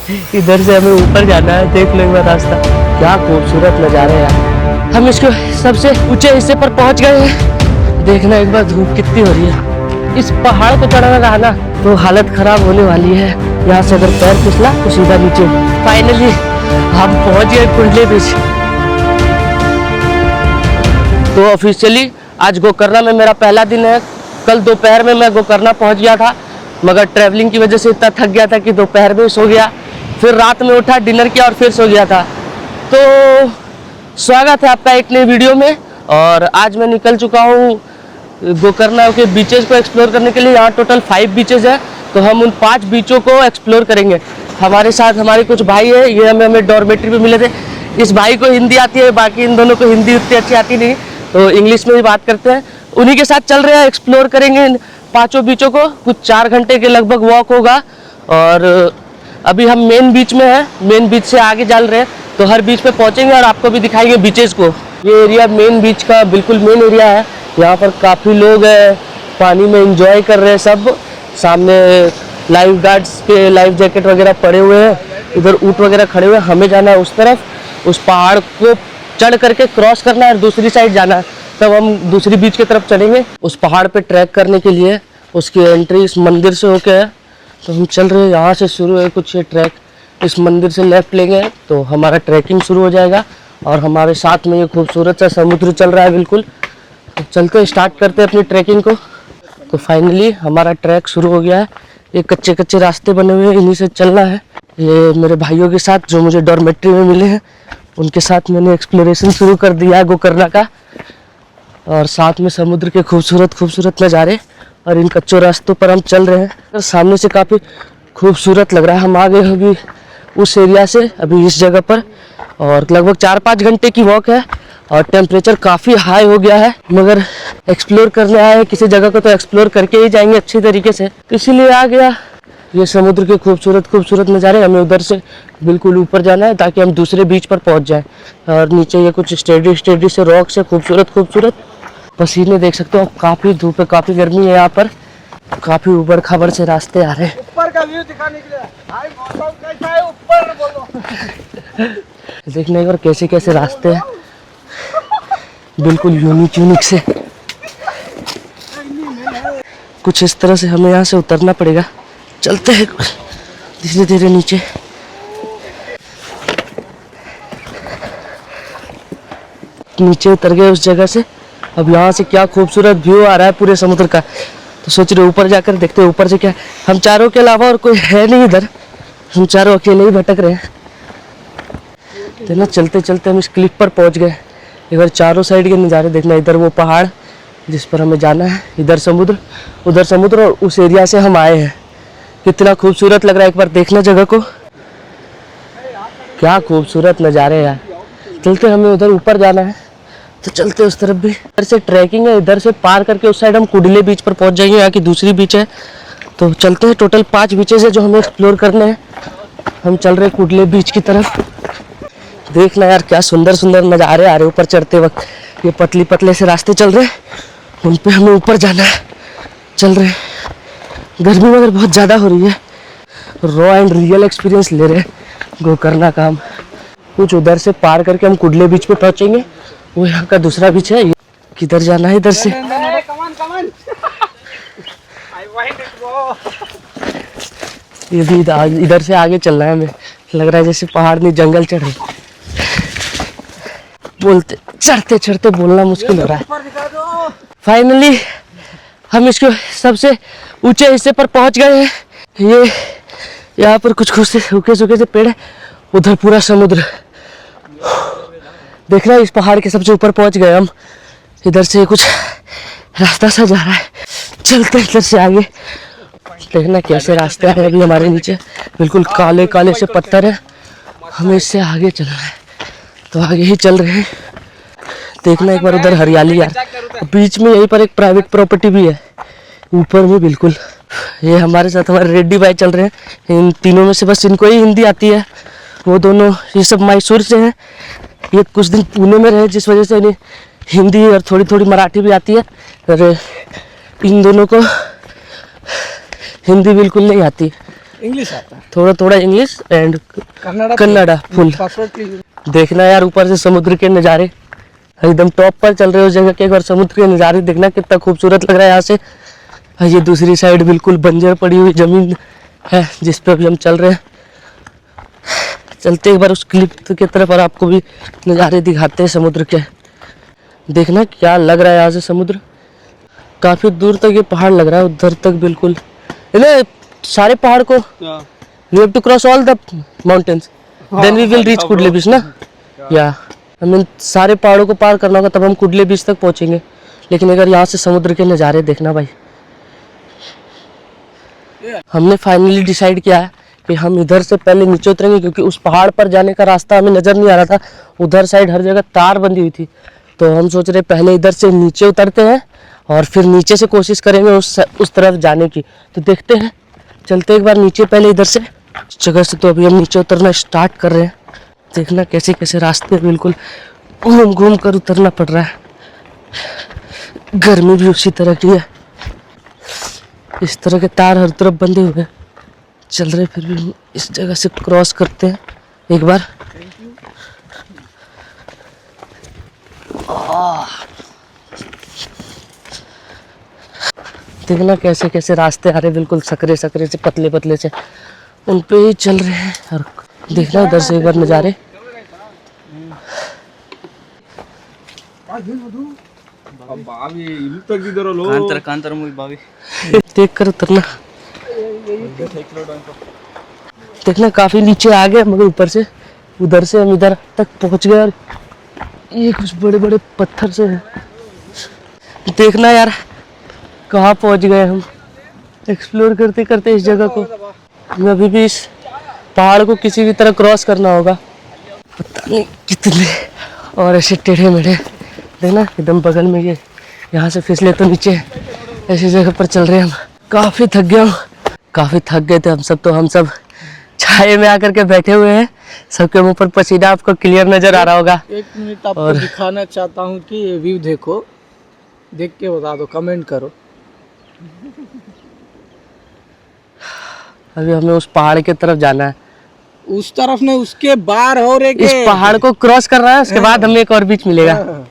इधर से हमें ऊपर जाना है। देख लो एक बार रास्ता, क्या खूबसूरत नज़ारे हैं यार। हम इसको सबसे ऊंचे हिस्से पर पहुंच गए हैं। देखना एक बार धूप कितनी हो रही है। इस पहाड़ को चढ़ना रहा ना तो हालत खराब होने वाली है। यहाँ से अगर पैर फिसला तो सीधा नीचे। फाइनली हम पहुंच गए कुंडली बीच। तो ऑफिशियली आज गोकर्णा में मेरा पहला दिन है। कल दोपहर में मैं गोकर्णा पहुंच गया था, मगर ट्रैवलिंग की वजह से इतना थक गया था कि दोपहर में सो गया। फिर रात में उठा, डिनर किया और फिर सो गया था। तो स्वागत है आपका एक नई वीडियो में। और आज मैं निकल चुका हूँ गोकर्णा के बीचेस को एक्सप्लोर करने के लिए। यहाँ टोटल 5 बीचेस है, तो हम उन 5 बीचों को एक्सप्लोर करेंगे। हमारे साथ हमारे कुछ भाई है, ये हमें डॉर्मेट्री पे मिले थे। इस भाई को हिंदी आती है, बाकी इन दोनों को हिंदी उतनी अच्छी आती नहीं, तो इंग्लिश में ही बात करते हैं। उन्हीं के साथ चल रहे हैं, एक्सप्लोर करेंगे इन 5 बीचों को। कुछ 4 घंटे के लगभग वॉक होगा। और अभी हम मेन बीच में हैं, मेन बीच से आगे चल रहे हैं, तो हर बीच पे पहुंचेंगे और आपको भी दिखाएंगे बीचेस को। ये एरिया मेन बीच का बिल्कुल मेन एरिया है। यहाँ पर काफ़ी लोग हैं, पानी में एंजॉय कर रहे हैं सब। सामने लाइफ गार्ड्स के लाइफ जैकेट वगैरह पड़े हुए हैं। इधर ऊँट वगैरह खड़े हुए हैं। हमें जाना है उस तरफ, उस पहाड़ को चढ़ करके क्रॉस करना है और दूसरी साइड जाना है, तब हम दूसरी बीच की तरफ चढ़ेंगे। उस पहाड़ पे ट्रैक करने के लिए उसकी एंट्री इस मंदिर से होके है, तो हम चल रहे हैं। यहाँ से शुरू है कुछ ये ट्रैक। इस मंदिर से लेफ्ट लेंगे तो हमारा ट्रैकिंग शुरू हो जाएगा। और हमारे साथ में ये खूबसूरत सा समुद्र चल रहा है बिल्कुल। तो चलते स्टार्ट करते हैं अपनी ट्रैकिंग को। तो फाइनली हमारा ट्रैक शुरू हो गया है। ये कच्चे कच्चे रास्ते बने हुए हैं, इन्हीं से चलना है। ये मेरे भाइयों के साथ जो मुझे डॉर्मेट्री में मिले हैं, उनके साथ मैंने एक्सप्लोरेशन शुरू कर दिया है गोकर्णा का। और साथ में समुद्र के खूबसूरत खूबसूरत नज़ारे। और इन कच्चों रास्तों पर हम चल रहे हैं। और सामने से काफ़ी खूबसूरत लग रहा है। हम आ गए अभी उस एरिया से, अभी इस जगह पर, और लगभग 4-5 घंटे की वॉक है। और टेम्परेचर काफ़ी हाई हो गया है, मगर एक्सप्लोर करने आए हैं किसी जगह को तो एक्सप्लोर करके ही जाएंगे अच्छी तरीके से, इसीलिए आ गया। ये समुद्र के खूबसूरत खूबसूरत नज़ारे। हमें उधर से बिल्कुल ऊपर जाना है ताकि हम दूसरे बीच पर पहुंच जाएं। और नीचे ये कुछ स्टेडी से रॉक्स है, खूबसूरत खूबसूरत। पसीने देख सकते हो आप, काफ़ी धूप है, काफ़ी गर्मी है यहाँ पर। काफ़ी ऊबड़ खाबड़ से रास्ते आ रहे हैं। ऊपर का व्यू दिखाने के लिए भाई मौसम कैसा है ऊपर बोलो। देखने एक बार कैसे कैसे रास्ते हैं, बिल्कुल यूनिक से। कुछ इस तरह से हमें यहाँ से उतरना पड़ेगा। चलते हैं धीरे धीरे नीचे। नीचे उतर गए उस जगह से। अब यहाँ से क्या खूबसूरत व्यू आ रहा है पूरे समुद्र का। तो सोच रहे ऊपर जाकर देखते हैं ऊपर से क्या। हम चारों के अलावा और कोई है नहीं इधर, हम चारों अकेले ही भटक रहे हैं। तो ना चलते चलते हम इस क्लिफ पर पहुँच गए। इधर चारों साइड के नज़ारे देखना। इधर वो पहाड़ जिस पर हमें जाना है, इधर समुद्र, उधर समुद्र, और उस एरिया से हम आए हैं। कितना खूबसूरत लग रहा है, एक बार देखना जगह को। क्या खूबसूरत नज़ारे यार। चलते हमें उधर ऊपर जाना है, तो चलते उस तरफ भी। इधर से ट्रैकिंग है, इधर से पार करके उस साइड हम कुडले बीच पर पहुंच जाएंगे, यहाँ की दूसरी बीच है। तो चलते हैं। टोटल 5 बीचेस है जो हमें एक्सप्लोर करने हैं। हम चल रहे हैं कुडले बीच की तरफ। देखना यार क्या सुंदर सुंदर नज़ारे आ रहे हैं ऊपर चढ़ते वक्त। ये पतली पतले से रास्ते चल रहे हैं, उन पे हमें ऊपर जाना है। चल रहे हैं। गर्मी मगर बहुत ज़्यादा हो रही है। रॉ एंड रियल एक्सपीरियंस ले रहे हैं गोकर्णा का हम। कुछ उधर से पार करके हम कुडले बीच पे पहुँचेंगे। वो यहाँ का दूसरा बीच है। किधर जाना है? इधर से। ये भी इधर से आगे चलना है। हमें लग रहा है जैसे पहाड़ में जंगल चढ़ रहे। बोलते चढ़ते चढ़ते बोलना मुश्किल हो रहा है। फाइनली हम इसको सबसे ऊंचे हिस्से पर पहुंच गए हैं। ये यहाँ पर कुछ कुछ सूखे सूखे से पेड़ है, उधर पूरा समुद्र। देख रहे हैं इस पहाड़ के सबसे ऊपर पहुंच गए हम। इधर से कुछ रास्ता सा जा रहा है, चलते इधर से आगे। देखना कैसे रास्ते हैं अभी हमारे नीचे, बिल्कुल काले काले से पत्थर है। हमें इससे आगे चलना है, तो आगे ही चल रहे हैं। देखना एक बार उधर हरियाली यार। बीच में यहीं पर एक प्राइवेट प्रॉपर्टी भी है ऊपर में बिल्कुल। ये हमारे साथ हमारे रेड्डी भाई चल रहे हैं। इन तीनों में से बस इनको ही हिंदी आती है। वो दोनों, ये सब मैसूर से हैं। ये कुछ दिन पुणे में रहे, जिस वजह से इन्हें हिंदी और थोड़ी थोड़ी मराठी भी आती है। और इन दोनों को हिंदी बिल्कुल नहीं आती। इंग्लिश आता है, थोड़ा थोड़ा English and Kannada full. Perfectly. देखना यार ऊपर से समुद्र के नज़ारे, एकदम टॉप पर चल रहे हो उस जगह के। एक बार समुद्र के नज़ारे देखना कितना खूबसूरत लग रहा है यहाँ से। ये दूसरी साइड बिल्कुल बंजर पड़ी हुई ज़मीन है जिस पे अभी हम चल रहे हैं। चलते एक बार उस क्लिप की तरफ और आपको भी नज़ारे दिखाते हैं समुद्र के। देखना क्या लग रहा है यहाँ से समुद्र, काफ़ी दूर तक ये पहाड़ लग रहा है, उधर तक बिल्कुल। सारे पहाड़ को we have to cross all the mountains, then we will reach कुडले बीच ना। या हमें सारे पहाड़ों को पार करना होगा तब हम कुडले बीच तक पहुंचेंगे। लेकिन अगर यहाँ से समुद्र के नज़ारे देखना भाई, हमने फाइनली डिसाइड किया है कि हम इधर से पहले नीचे उतरेंगे क्योंकि उस पहाड़ पर जाने का रास्ता हमें नज़र नहीं आ रहा था। उधर साइड हर जगह तार बंधी हुई थी, तो हम सोच रहे पहले इधर से नीचे उतरते हैं और फिर नीचे से कोशिश करेंगे उस तरफ जाने की। तो देखते हैं, चलते एक बार नीचे पहले इधर से इस जगह से। तो अभी हम नीचे उतरना स्टार्ट कर रहे हैं। देखना कैसे कैसे रास्ते बिल्कुल घूम घूम कर उतरना पड़ रहा है। गर्मी भी उसी तरह की है, इस तरह के तार हर तरफ बंधे हुए हैं। चल रहे फिर भी हम इस जगह से क्रॉस करते हैं एक बार। देखना कैसे कैसे रास्ते आ रहे, बिल्कुल सकरे सकरे से पतले पतले से, उन पे ही चल रहे हैं। और देखना उधर से एक बार नज़ारे। देख कर उतरना। देखना काफी नीचे आ गए मगर ऊपर से उधर से हम इधर तक पहुंच गए और ये कुछ बड़े बड़े पत्थर से है। देखना यार कहाँ पहुंच गए हम, एक्सप्लोर करते करते इस जगह को। हमें अभी भी इस पहाड़ को किसी भी तरह क्रॉस करना होगा, पता नहीं कितने और ऐसे टेढ़े मेढ़े। देखना एकदम बगल में ये, यहाँ से फिसले तो नीचे ऐसी जगह पर चल रहे हैं हम। काफ़ी थक गया हूँ, काफ़ी थक गए थे हम सब। तो हम सब छाए में आकर के बैठे हुए हैं, सबके मुंह पर पसीना आपको क्लियर नजर आ रहा होगा। एक मिनट आपको दिखाना चाहता हूँ कि ये व्यू देखो, देख के बता दो, कमेंट करो। अभी हमें उस पहाड़ की तरफ जाना है। उस तरफ ने उसके बाहर हो रहे इस पहाड़ को क्रॉस कर रहा है, उसके बाद हमें एक और बीच मिलेगा।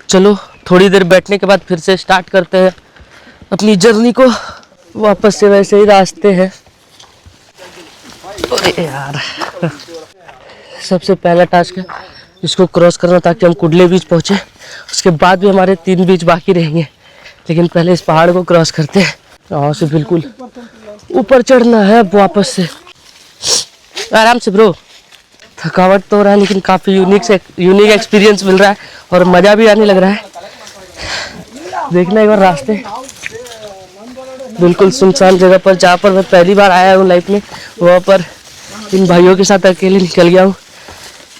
चलो थोड़ी देर बैठने के बाद फिर से स्टार्ट करते हैं अपनी जर्नी को। वापस से वैसे ही रास्ते हैं। अरे यार सबसे पहला टास्क है इसको क्रॉस करना ताकि हम कुडले बीच पहुंचे। उसके बाद भी हमारे 3 बीच बाकी रहेंगे, लेकिन पहले इस पहाड़ को क्रॉस करते हैं। यहाँ से बिल्कुल ऊपर चढ़ना है अब वापस से। आराम से ब्रो, थकावट तो हो रहा है लेकिन काफ़ी यूनिक एक्सपीरियंस मिल रहा है और मज़ा भी आने लग रहा है। देखना एक बार रास्ते, बिल्कुल सुनसान जगह पर जहाँ पर मैं पहली बार आया हूँ लाइफ में, वहाँ पर इन भाइयों के साथ अकेले निकल गया हूँ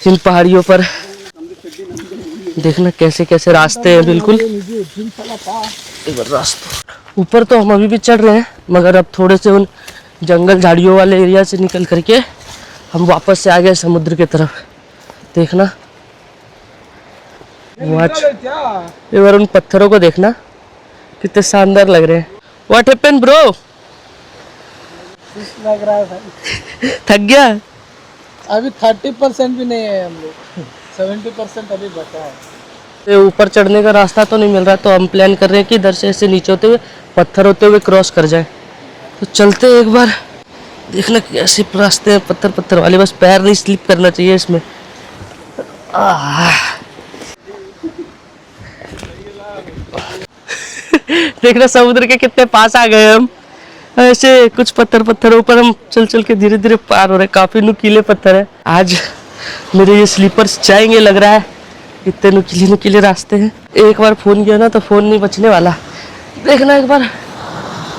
इन पहाड़ियों पर। देखना कैसे कैसे रास्ते हैं, बिल्कुल एक बार रास्ते। ऊपर तो हम अभी भी चढ़ रहे हैं मगर अब थोड़े से उन जंगल झाड़ियों वाले एरिया से निकल करके हम वापस से आ गए समुद्र की तरफ। देखना एक बार उन पत्थरों को देखना कितने शानदार लग रहे हैं। What happened bro? लग रहा है भाई। थक गया? अभी 30% भी नहीं है, हम लोग 70% अभी बचा है। ये ऊपर चढ़ने का रास्ता तो नहीं मिल रहा, तो हम प्लान कर रहे हैं कि इधर से ऐसे नीचे होते हुए पत्थर होते हुए क्रॉस कर जाए। तो चलते हैं एक बार। देखना कैसे रास्ते हैं पत्थर पत्थर वाले, बस पैर नहीं स्लिप करना चाहिए इसमें। देखना समुद्र के कितने पास आ गए हम। ऐसे कुछ पत्थरों पर हम चल चल के धीरे धीरे पार हो रहे हैं। काफी नुकीले पत्थर है। आज मेरे ये स्लीपर्स जाएंगे लग रहा है, इतने नुकीले नुकीले रास्ते हैं। एक बार फोन किया ना तो फोन नहीं बचने वाला। देखना एक बार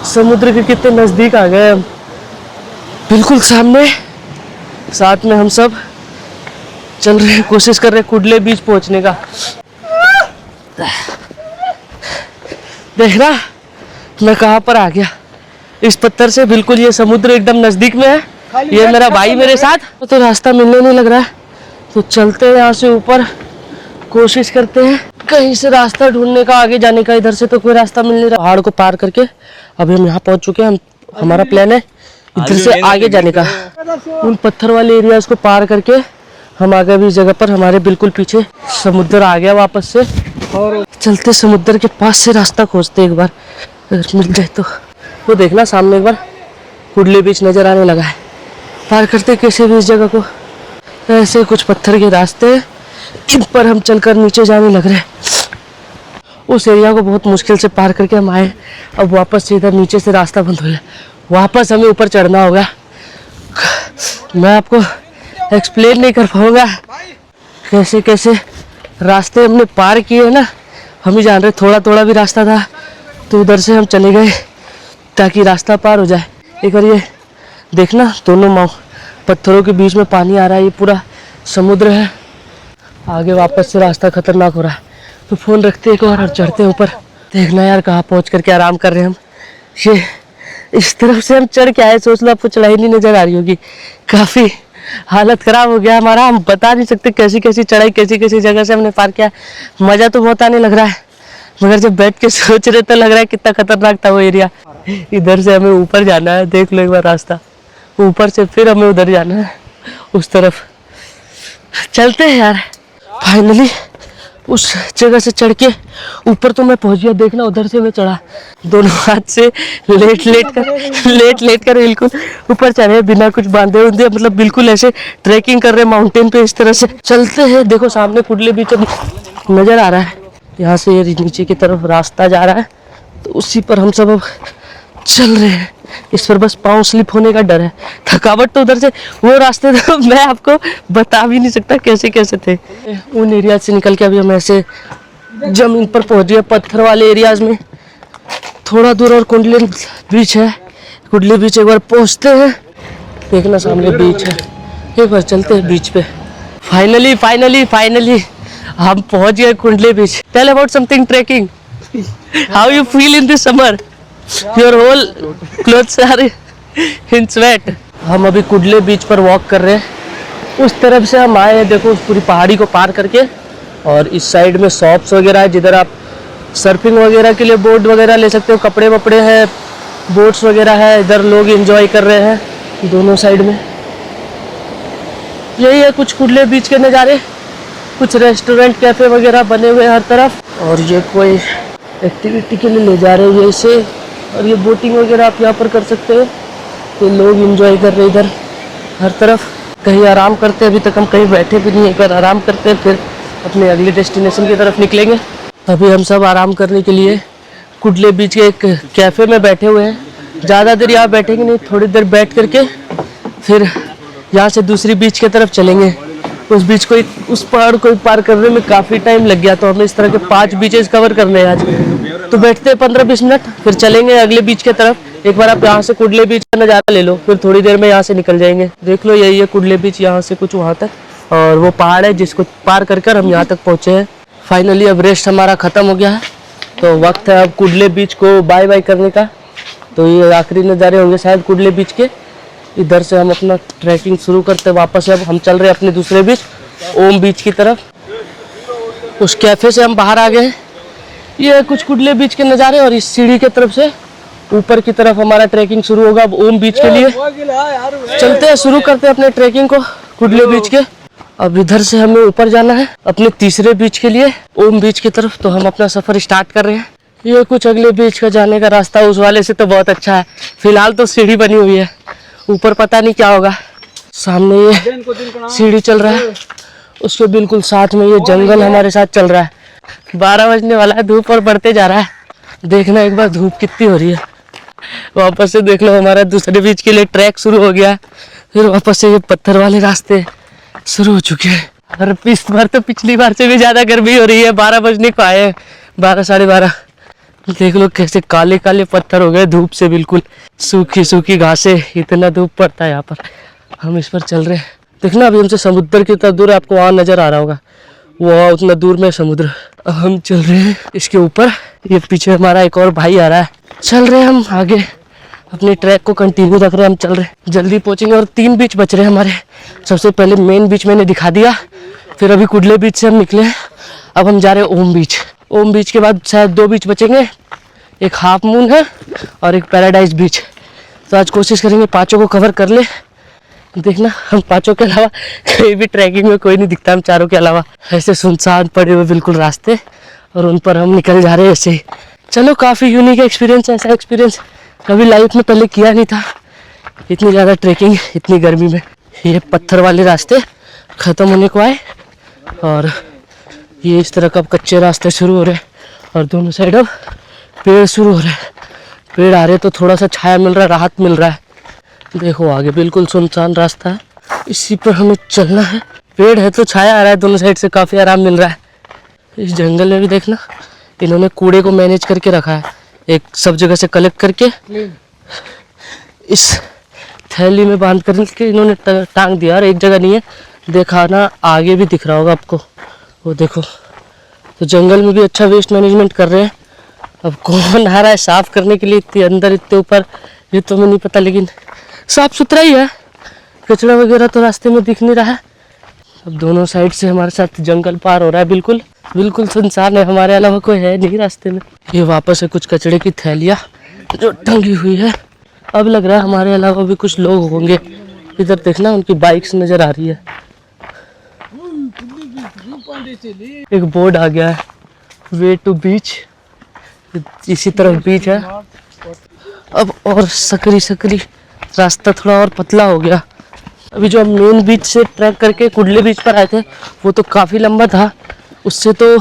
समुद्र के कितने नजदीक आ गए हम, बिल्कुल सामने। साथ में हम सब चल रहे हैं, कोशिश कर रहे हैं कुडले बीच पहुंचने का। देख रहा मैं कहाँ पर आ गया, इस पत्थर से बिल्कुल ये समुद्र एकदम नजदीक में है। ये मेरा भाई मेरे साथ, तो रास्ता मिलने नहीं लग रहा है, तो चलते हैं यहाँ से ऊपर, कोशिश करते हैं कहीं से रास्ता ढूंढने का, आगे जाने का। इधर से तो कोई रास्ता मिल नहीं रहा। पहाड़ को पार करके अभी हम यहाँ पहुँच चुके हैं। हमारा प्लान है इधर से आगे जाने का। उन पत्थर वाले एरियाज को पार करके हम आ गए अभी इस जगह पर। हमारे बिल्कुल पीछे समुद्र आ गया वापस से, और चलते समुद्र के पास से रास्ता खोजते एक बार, अगर मिल जाए तो। वो देखना सामने एक बार कुडली बीच नज़र आने लगा है। पार करते कैसे भी इस जगह को। ऐसे कुछ पत्थर के रास्ते हैं, इन पर हम चलकर नीचे जाने लग रहे हैं। उस एरिया को बहुत मुश्किल से पार करके हम आए। अब वापस से इधर नीचे से रास्ता बंद हो गया, वापस हमें ऊपर चढ़ना होगा। मैं आपको एक्सप्लेन नहीं कर पाऊँगा कैसे कैसे रास्ते हमने पार किए ना, हम ही जान रहे। थोड़ा थोड़ा भी रास्ता था तो उधर से हम चले गए ताकि रास्ता पार हो जाए। एक बार ये देखना, दोनों पत्थरों के बीच में पानी आ रहा है, ये पूरा समुद्र है। आगे वापस से रास्ता खतरनाक हो रहा है, तो फ़ोन रखते एक बार और चढ़ते ऊपर। देखना यार कहाँ पहुँच करके आराम कर रहे हैं हम। ये इस तरफ से हम चढ़ के आए, सोच लो आपको चढ़ाई नहीं नज़र आ रही होगी। काफ़ी हालत ख़राब हो गया हमारा, हम बता नहीं सकते कैसी कैसी चढ़ाई, कैसी कैसी जगह से हमने पार किया। मज़ा तो बहुत आने लग रहा है, मगर जब बैठ के सोच रहे तो लग रहा है कितना खतरनाक था वो एरिया। इधर से हमें ऊपर जाना है, देख लो एक बार रास्ता। ऊपर से फिर हमें उधर जाना है, उस तरफ चलते हैं यार। फाइनली उस जगह से चढ़ के ऊपर तो मैं पहुंच गया। देखना उधर से मैं चढ़ा, दोनों हाथ से लेट लेट कर बिल्कुल ऊपर चढ़े, बिना कुछ बांधे उंधे, मतलब बिल्कुल ऐसे ट्रैकिंग कर रहे माउंटेन पे। इस तरह से चलते हैं। देखो सामने कुडली बीच नज़र आ रहा है, यहाँ से ये नीचे की तरफ रास्ता जा रहा है, तो उसी पर हम सब अब चल रहे हैं। इस पर बस पाँव स्लिप होने का डर है। थकावट तो उधर से, वो रास्ते तो मैं आपको बता भी नहीं सकता कैसे कैसे थे। उन एरिया से निकल के अभी हम ऐसे जमीन पर पहुंच गए, पत्थर वाले एरियाज में। थोड़ा दूर और कुंडली बीच है, कुडली बीच एक बार पहुंचते हैं। देखना सामने बीच है, एक बार चलते हैं बीच पे। फाइनली हम पहुंच गए Kundli beach. Tell about something trekking, how you feel in this summer? Your whole clothes are in sweat. हम अभी कुडली बीच पर वॉक कर रहे हैं। उस तरफ से हम आए हैं, देखो उस पूरी पहाड़ी को पार करके। और इस साइड में शॉप्स वगैरह है, जिधर आप सर्फिंग वगैरह के लिए बोर्ड वगैरह ले सकते हो, कपड़े वपड़े हैं, बोट्स वगैरह है। इधर लोग एंजॉय कर रहे हैं दोनों साइड में। यही है कुछ कुडली बीच के नज़ारे। कुछ रेस्टोरेंट कैफ़े वगैरह बने हुए हैं हर तरफ, और ये कोई एक्टिविटी के लिए ले जा रहे हैं ये इसे। और ये बोटिंग वगैरह आप यहाँ पर कर सकते हो। तो लोग एंजॉय कर रहे हैं इधर हर तरफ। कहीं आराम करते हैं, अभी तक हम कहीं बैठे भी नहीं, एक बार आराम करते हैं फिर अपने अगले डेस्टिनेशन की तरफ निकलेंगे। अभी हम सब आराम करने के लिए कुडली बीच के एक कैफ़े में बैठे हुए हैं। ज़्यादा देर यहाँ बैठेंगे नहीं, थोड़ी देर बैठ करके फिर यहाँ से दूसरी बीच की तरफ चलेंगे। उस बीच को उस पहाड़ को पार करने में काफ़ी टाइम लग गया, तो हमें इस तरह के 5 बीचेस कवर करने हैं आज। तो बैठते हैं 15-20 मिनट, फिर चलेंगे अगले बीच की तरफ। एक बार आप यहाँ से कुडली बीच का नज़ारा ले लो, फिर थोड़ी देर में यहाँ से निकल जाएंगे। देख लो यही है कुडली बीच, यहाँ से कुछ वहाँ तक, और वो पहाड़ है जिसको पार कर हम यहाँ तक पहुँचे हैं। फाइनली अब रेस्ट हमारा ख़त्म हो गया है, तो वक्त है अब कुडली बीच को बाय बाय करने का। तो ये आखिरी नज़ारे होंगे शायद कुडली बीच के। इधर से हम अपना ट्रैकिंग शुरू करते हैं वापस। अब हम चल रहे हैं अपने दूसरे बीच, ओम बीच की तरफ। उस कैफ़े से हम बाहर आ गए। ये कुछ कुडली बीच के नज़ारे, और इस सीढ़ी की तरफ से ऊपर की तरफ हमारा ट्रैकिंग शुरू होगा अब ओम बीच के लिए। चलते हैं, शुरू करते हैं अपने ट्रैकिंग को कुडली बीच के। अब इधर से हमें ऊपर जाना है अपने तीसरे बीच के लिए, ओम बीच की तरफ। तो हम अपना सफ़र स्टार्ट कर रहे हैं। ये कुछ अगले बीच का जाने का रास्ता उस वाले से तो बहुत अच्छा है। फिलहाल तो सीढ़ी बनी हुई है, ऊपर पता नहीं क्या होगा। सामने ये सीढ़ी चल रहा है, उसके बिल्कुल साथ में ये जंगल हमारे साथ चल रहा है। 12 बजने वाला है, धूप और बढ़ते जा रहा है। देखना एक बार धूप कितनी हो रही है। वापस से देख लो हमारा दूसरे बीच के लिए ट्रैक शुरू हो गया। फिर वापस से ये पत्थर वाले रास्ते शुरू हो चुके हैं। और इस बार तो पिछली बार से भी ज़्यादा गर्मी हो रही है। 12 बजने को आए हैं, 12 साढ़े 12। देख लो कैसे काले काले पत्थर हो गए धूप से, बिल्कुल सूखी सूखी घासें। इतना धूप पड़ता है यहाँ पर। हम इस पर चल रहे हैं। देखना अभी हमसे समुद्र कितना दूर है, आपको वहाँ नज़र आ रहा होगा, वो उतना दूर में समुद्र। हम चल रहे हैं इसके ऊपर। ये पीछे हमारा एक और भाई आ रहा है। चल रहे हैं हम आगे, अपने ट्रैक को कंटिन्यू रख रहे हैं। हम चल रहे हैं, जल्दी पहुँचेंगे। और 3 बीच बच रहे हैं हमारे। सबसे पहले मेन बीच मैंने दिखा दिया, फिर अभी कुडली बीच से हम निकले। अब हम जा रहे हैं ओम बीच। ओम बीच के बाद शायद 2 बीच बचेंगे, एक हाफ मून है और एक पैराडाइज बीच। तो आज कोशिश करेंगे पाँचों को कवर कर ले। देखना हम पाँचों के अलावा कहीं भी ट्रैकिंग में कोई नहीं दिखता, हम चारों के अलावा। ऐसे सुनसान पड़े हुए बिल्कुल रास्ते और उन पर हम निकल जा रहे हैं ऐसे ही। चलो काफ़ी यूनिक एक्सपीरियंस, ऐसा एक्सपीरियंस कभी लाइफ में पहले किया नहीं था, इतनी ज़्यादा ट्रैकिंग इतनी गर्मी में। ये पत्थर वाले रास्ते ख़त्म होने को आए और ये इस तरह का कच्चे रास्ते शुरू हो रहे हैं और दोनों साइड अब पेड़ शुरू हो रहे हैं। पेड़ आ रहे तो थोड़ा सा छाया मिल रहा है, राहत मिल रहा है। देखो आगे बिल्कुल सुनसान रास्ता है, इसी पर हमें चलना है। पेड़ है तो छाया आ रहा है दोनों साइड से, काफ़ी आराम मिल रहा है। इस जंगल में भी देखना इन्होंने कूड़े को मैनेज करके रखा है, एक सब जगह से कलेक्ट करके इस थैली में बांध करके इन्होंने टांग दिया। और एक जगह नहीं है, दिखाना आगे भी दिख रहा होगा आपको, वो देखो। तो जंगल में भी अच्छा वेस्ट मैनेजमेंट कर रहे हैं। अब कौन आ रहा है साफ़ करने के लिए इतने अंदर इतने ऊपर, ये तो हमें नहीं पता, लेकिन साफ़ सुथरा ही है। कचरा वगैरह तो रास्ते में दिख नहीं रहा है। अब दोनों साइड से हमारे साथ जंगल पार हो रहा है, बिल्कुल बिल्कुल सुनसान है, हमारे अलावा कोई है नहीं रास्ते में। ये वापस है कुछ कचड़े की थैलियाँ जो टंगी हुई है। अब लग रहा है हमारे अलावा भी कुछ लोग होंगे। इधर देखना उनकी बाइक्स नज़र आ रही है। एक बोर्ड आ गया है, वे टू बीच, इसी तरफ बीच है। अब और सकरी सकरी रास्ता थोड़ा और पतला हो गया। अभी जो हम मेन बीच से ट्रैक करके कुडले बीच पर आए थे वो तो काफ़ी लंबा था, उससे तो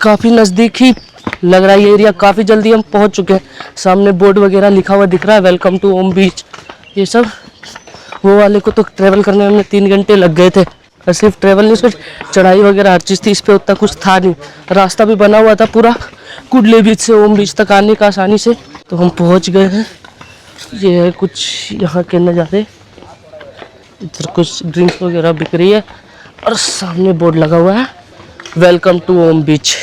काफ़ी नज़दीक ही लग रहा है ये एरिया। काफ़ी जल्दी हम पहुंच चुके हैं। सामने बोर्ड वगैरह लिखा हुआ दिख रहा है, वेलकम टू ओम बीच, ये सब। वो वाले को तो ट्रैवल करने में हमें 3 घंटे लग गए थे। और सिर्फ ट्रैवल नहीं, उसमें चढ़ाई वगैरह हर चीज़ थी, इस पर उतना कुछ था नहीं। रास्ता भी बना हुआ था पूरा कुडले बीच से ओम बीच तक आने का आसानी से। तो हम पहुंच गए हैं। ये है कुछ यहाँ के नज़ारे, इधर कुछ ड्रिंक्स वगैरह बिक रही है और सामने बोर्ड लगा हुआ है वेलकम टू ओम बीच।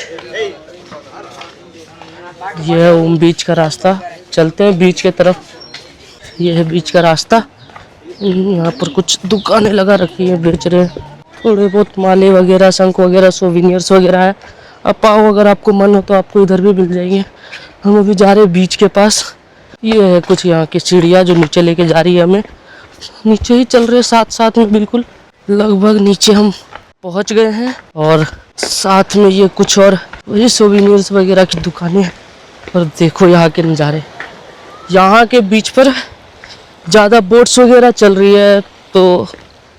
ये है ओम बीच का रास्ता, चलते हैं बीच के तरफ। ये है बीच का रास्ता। यहाँ पर कुछ दुकानें लगा रखी है, बेच रहे हैं थोड़े बहुत माले वगैरह, शंख वगैरह, सोविनियर्स वगैरह है। अब पाओ अगर आपको मन हो तो आपको इधर भी मिल जाएंगे। हम अभी जा रहे हैं बीच के पास। ये है कुछ यहाँ की सीढ़ियाँ जो नीचे लेके जा रही है हमें। नीचे ही चल रहे हैं साथ साथ में, बिल्कुल लगभग नीचे हम पहुँच गए हैं। और साथ में ये कुछ और वही सोविनियर्स वगैरह की दुकानें हैं। और देखो यहाँ के नज़ारे, यहाँ के बीच पर ज़्यादा बोट्स वगैरह चल रही है। तो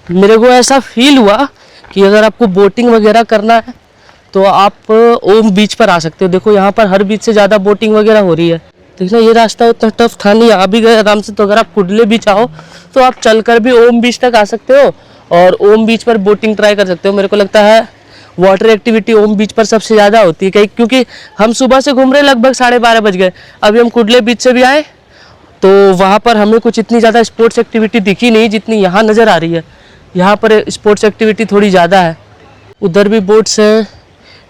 मेरे को ऐसा फील हुआ कि अगर आपको बोटिंग वगैरह करना है तो आप ओम बीच पर आ सकते हो। देखो यहाँ पर हर बीच से ज़्यादा बोटिंग वगैरह हो रही है। देखना ये रास्ता उतना टफ था नहीं, आ भी गए आराम से। तो अगर आप कुडले बीच आओ तो आप चलकर भी ओम बीच तक आ सकते हो और ओम बीच पर बोटिंग ट्राई कर सकते हो। मेरे को लगता है वाटर एक्टिविटी ओम बीच पर सबसे ज़्यादा होती है, क्योंकि हम सुबह से घूम रहे, लगभग 12:30 बज गए। अभी हम कुडले बीच से भी आए तो वहाँ पर हमें कुछ इतनी ज़्यादा स्पोर्ट्स एक्टिविटी दिखी नहीं जितनी यहाँ नज़र आ रही है। यहाँ पर स्पोर्ट्स एक्टिविटी थोड़ी ज़्यादा है। उधर भी बोट्स हैं,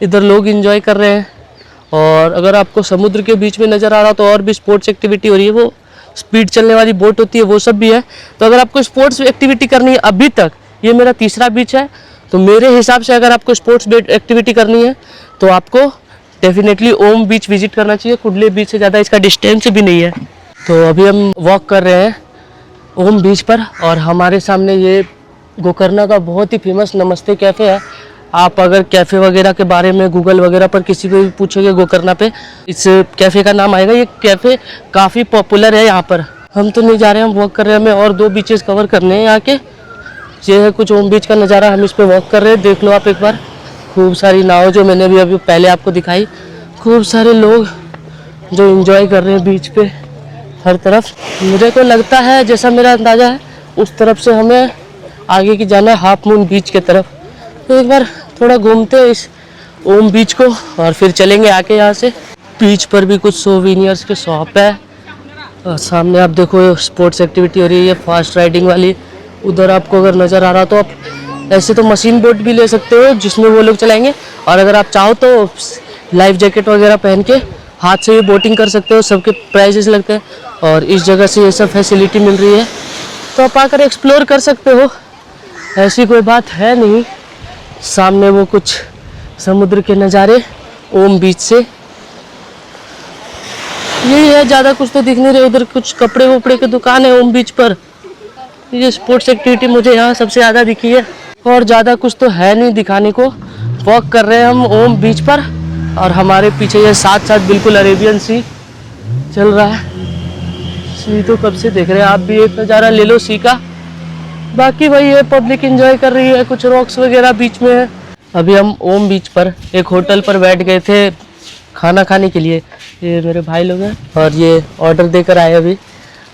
इधर लोग एंजॉय कर रहे हैं। और अगर आपको समुद्र के बीच में नज़र आ रहा तो और भी स्पोर्ट्स एक्टिविटी हो रही है, वो स्पीड चलने वाली बोट होती है, वो सब भी है। तो अगर आपको स्पोर्ट्स एक्टिविटी करनी है, अभी तक ये मेरा तीसरा बीच है, तो मेरे हिसाब से अगर आपको स्पोर्ट्स एक्टिविटी करनी है तो आपको डेफिनेटली ओम बीच विजिट करना चाहिए। कुडले बीच से ज़्यादा इसका डिस्टेंस भी नहीं है। तो अभी हम वॉक कर रहे हैं ओम बीच पर और हमारे सामने ये गोकर्णा का बहुत ही फेमस नमस्ते कैफ़े है। आप अगर कैफ़े वगैरह के बारे में गूगल वगैरह पर किसी पे भी पूछोगे गोकर्णा पे, इस कैफ़े का नाम आएगा। ये कैफ़े काफ़ी पॉपुलर है यहाँ पर। हम तो नहीं जा रहे हैं, हम वॉक कर रहे हैं। हमें और 2 बीचेस कवर करने हैं यहाँ के। ये है कुछ ओम बीच का नज़ारा, हम इस पर वॉक कर रहे हैं। देख लो आप एक बार, खूब सारी नाव जो मैंने भी अभी पहले आपको दिखाई, खूब सारे लोग जो एंजॉय कर रहे हैं बीच पे हर तरफ। मुझे तो लगता है, जैसा मेरा अंदाज़ा है, उस तरफ से हमें आगे की जाना है हाफ मून बीच के तरफ। तो एक बार थोड़ा घूमते हैं इस ओम बीच को और फिर चलेंगे आके यहाँ से। बीच पर भी कुछ सोविनियर्स के शॉप है और सामने आप देखो स्पोर्ट्स एक्टिविटी हो रही है, फास्ट राइडिंग वाली। उधर आपको अगर नज़र आ रहा तो आप ऐसे तो मशीन बोट भी ले सकते हो जिसमें वो लोग चलाएंगे, और अगर आप चाहो तो लाइफ जैकेट वगैरह पहन के हाथ से भी बोटिंग कर सकते हो। सबके प्राइजेस लगते हैं और इस जगह से ये सब फैसिलिटी मिल रही है, तो आप आकर एक्सप्लोर कर सकते हो। ऐसी कोई बात है नहीं। सामने वो कुछ समुद्र के नज़ारे ओम बीच से। यही है, ज़्यादा कुछ तो दिख नहीं रहे। उधर कुछ कपड़े वपड़े की दुकान है ओम बीच पर। ये स्पोर्ट्स एक्टिविटी मुझे यहाँ सबसे ज़्यादा दिखी है, और ज़्यादा कुछ तो है नहीं दिखाने को। वॉक कर रहे हैं हम ओम बीच पर, और हमारे पीछे ये साथ साथ बिल्कुल अरेबियन सी चल रहा है। सी तो कब से देख रहे हैं आप भी, एक नज़ारा ले लो सी का। बाकी वही है, पब्लिक एंजॉय कर रही है, कुछ रॉक्स वगैरह बीच में है। अभी हम ओम बीच पर एक होटल पर बैठ गए थे खाना खाने के लिए। ये मेरे भाई लोग हैं और ये ऑर्डर देकर आए अभी।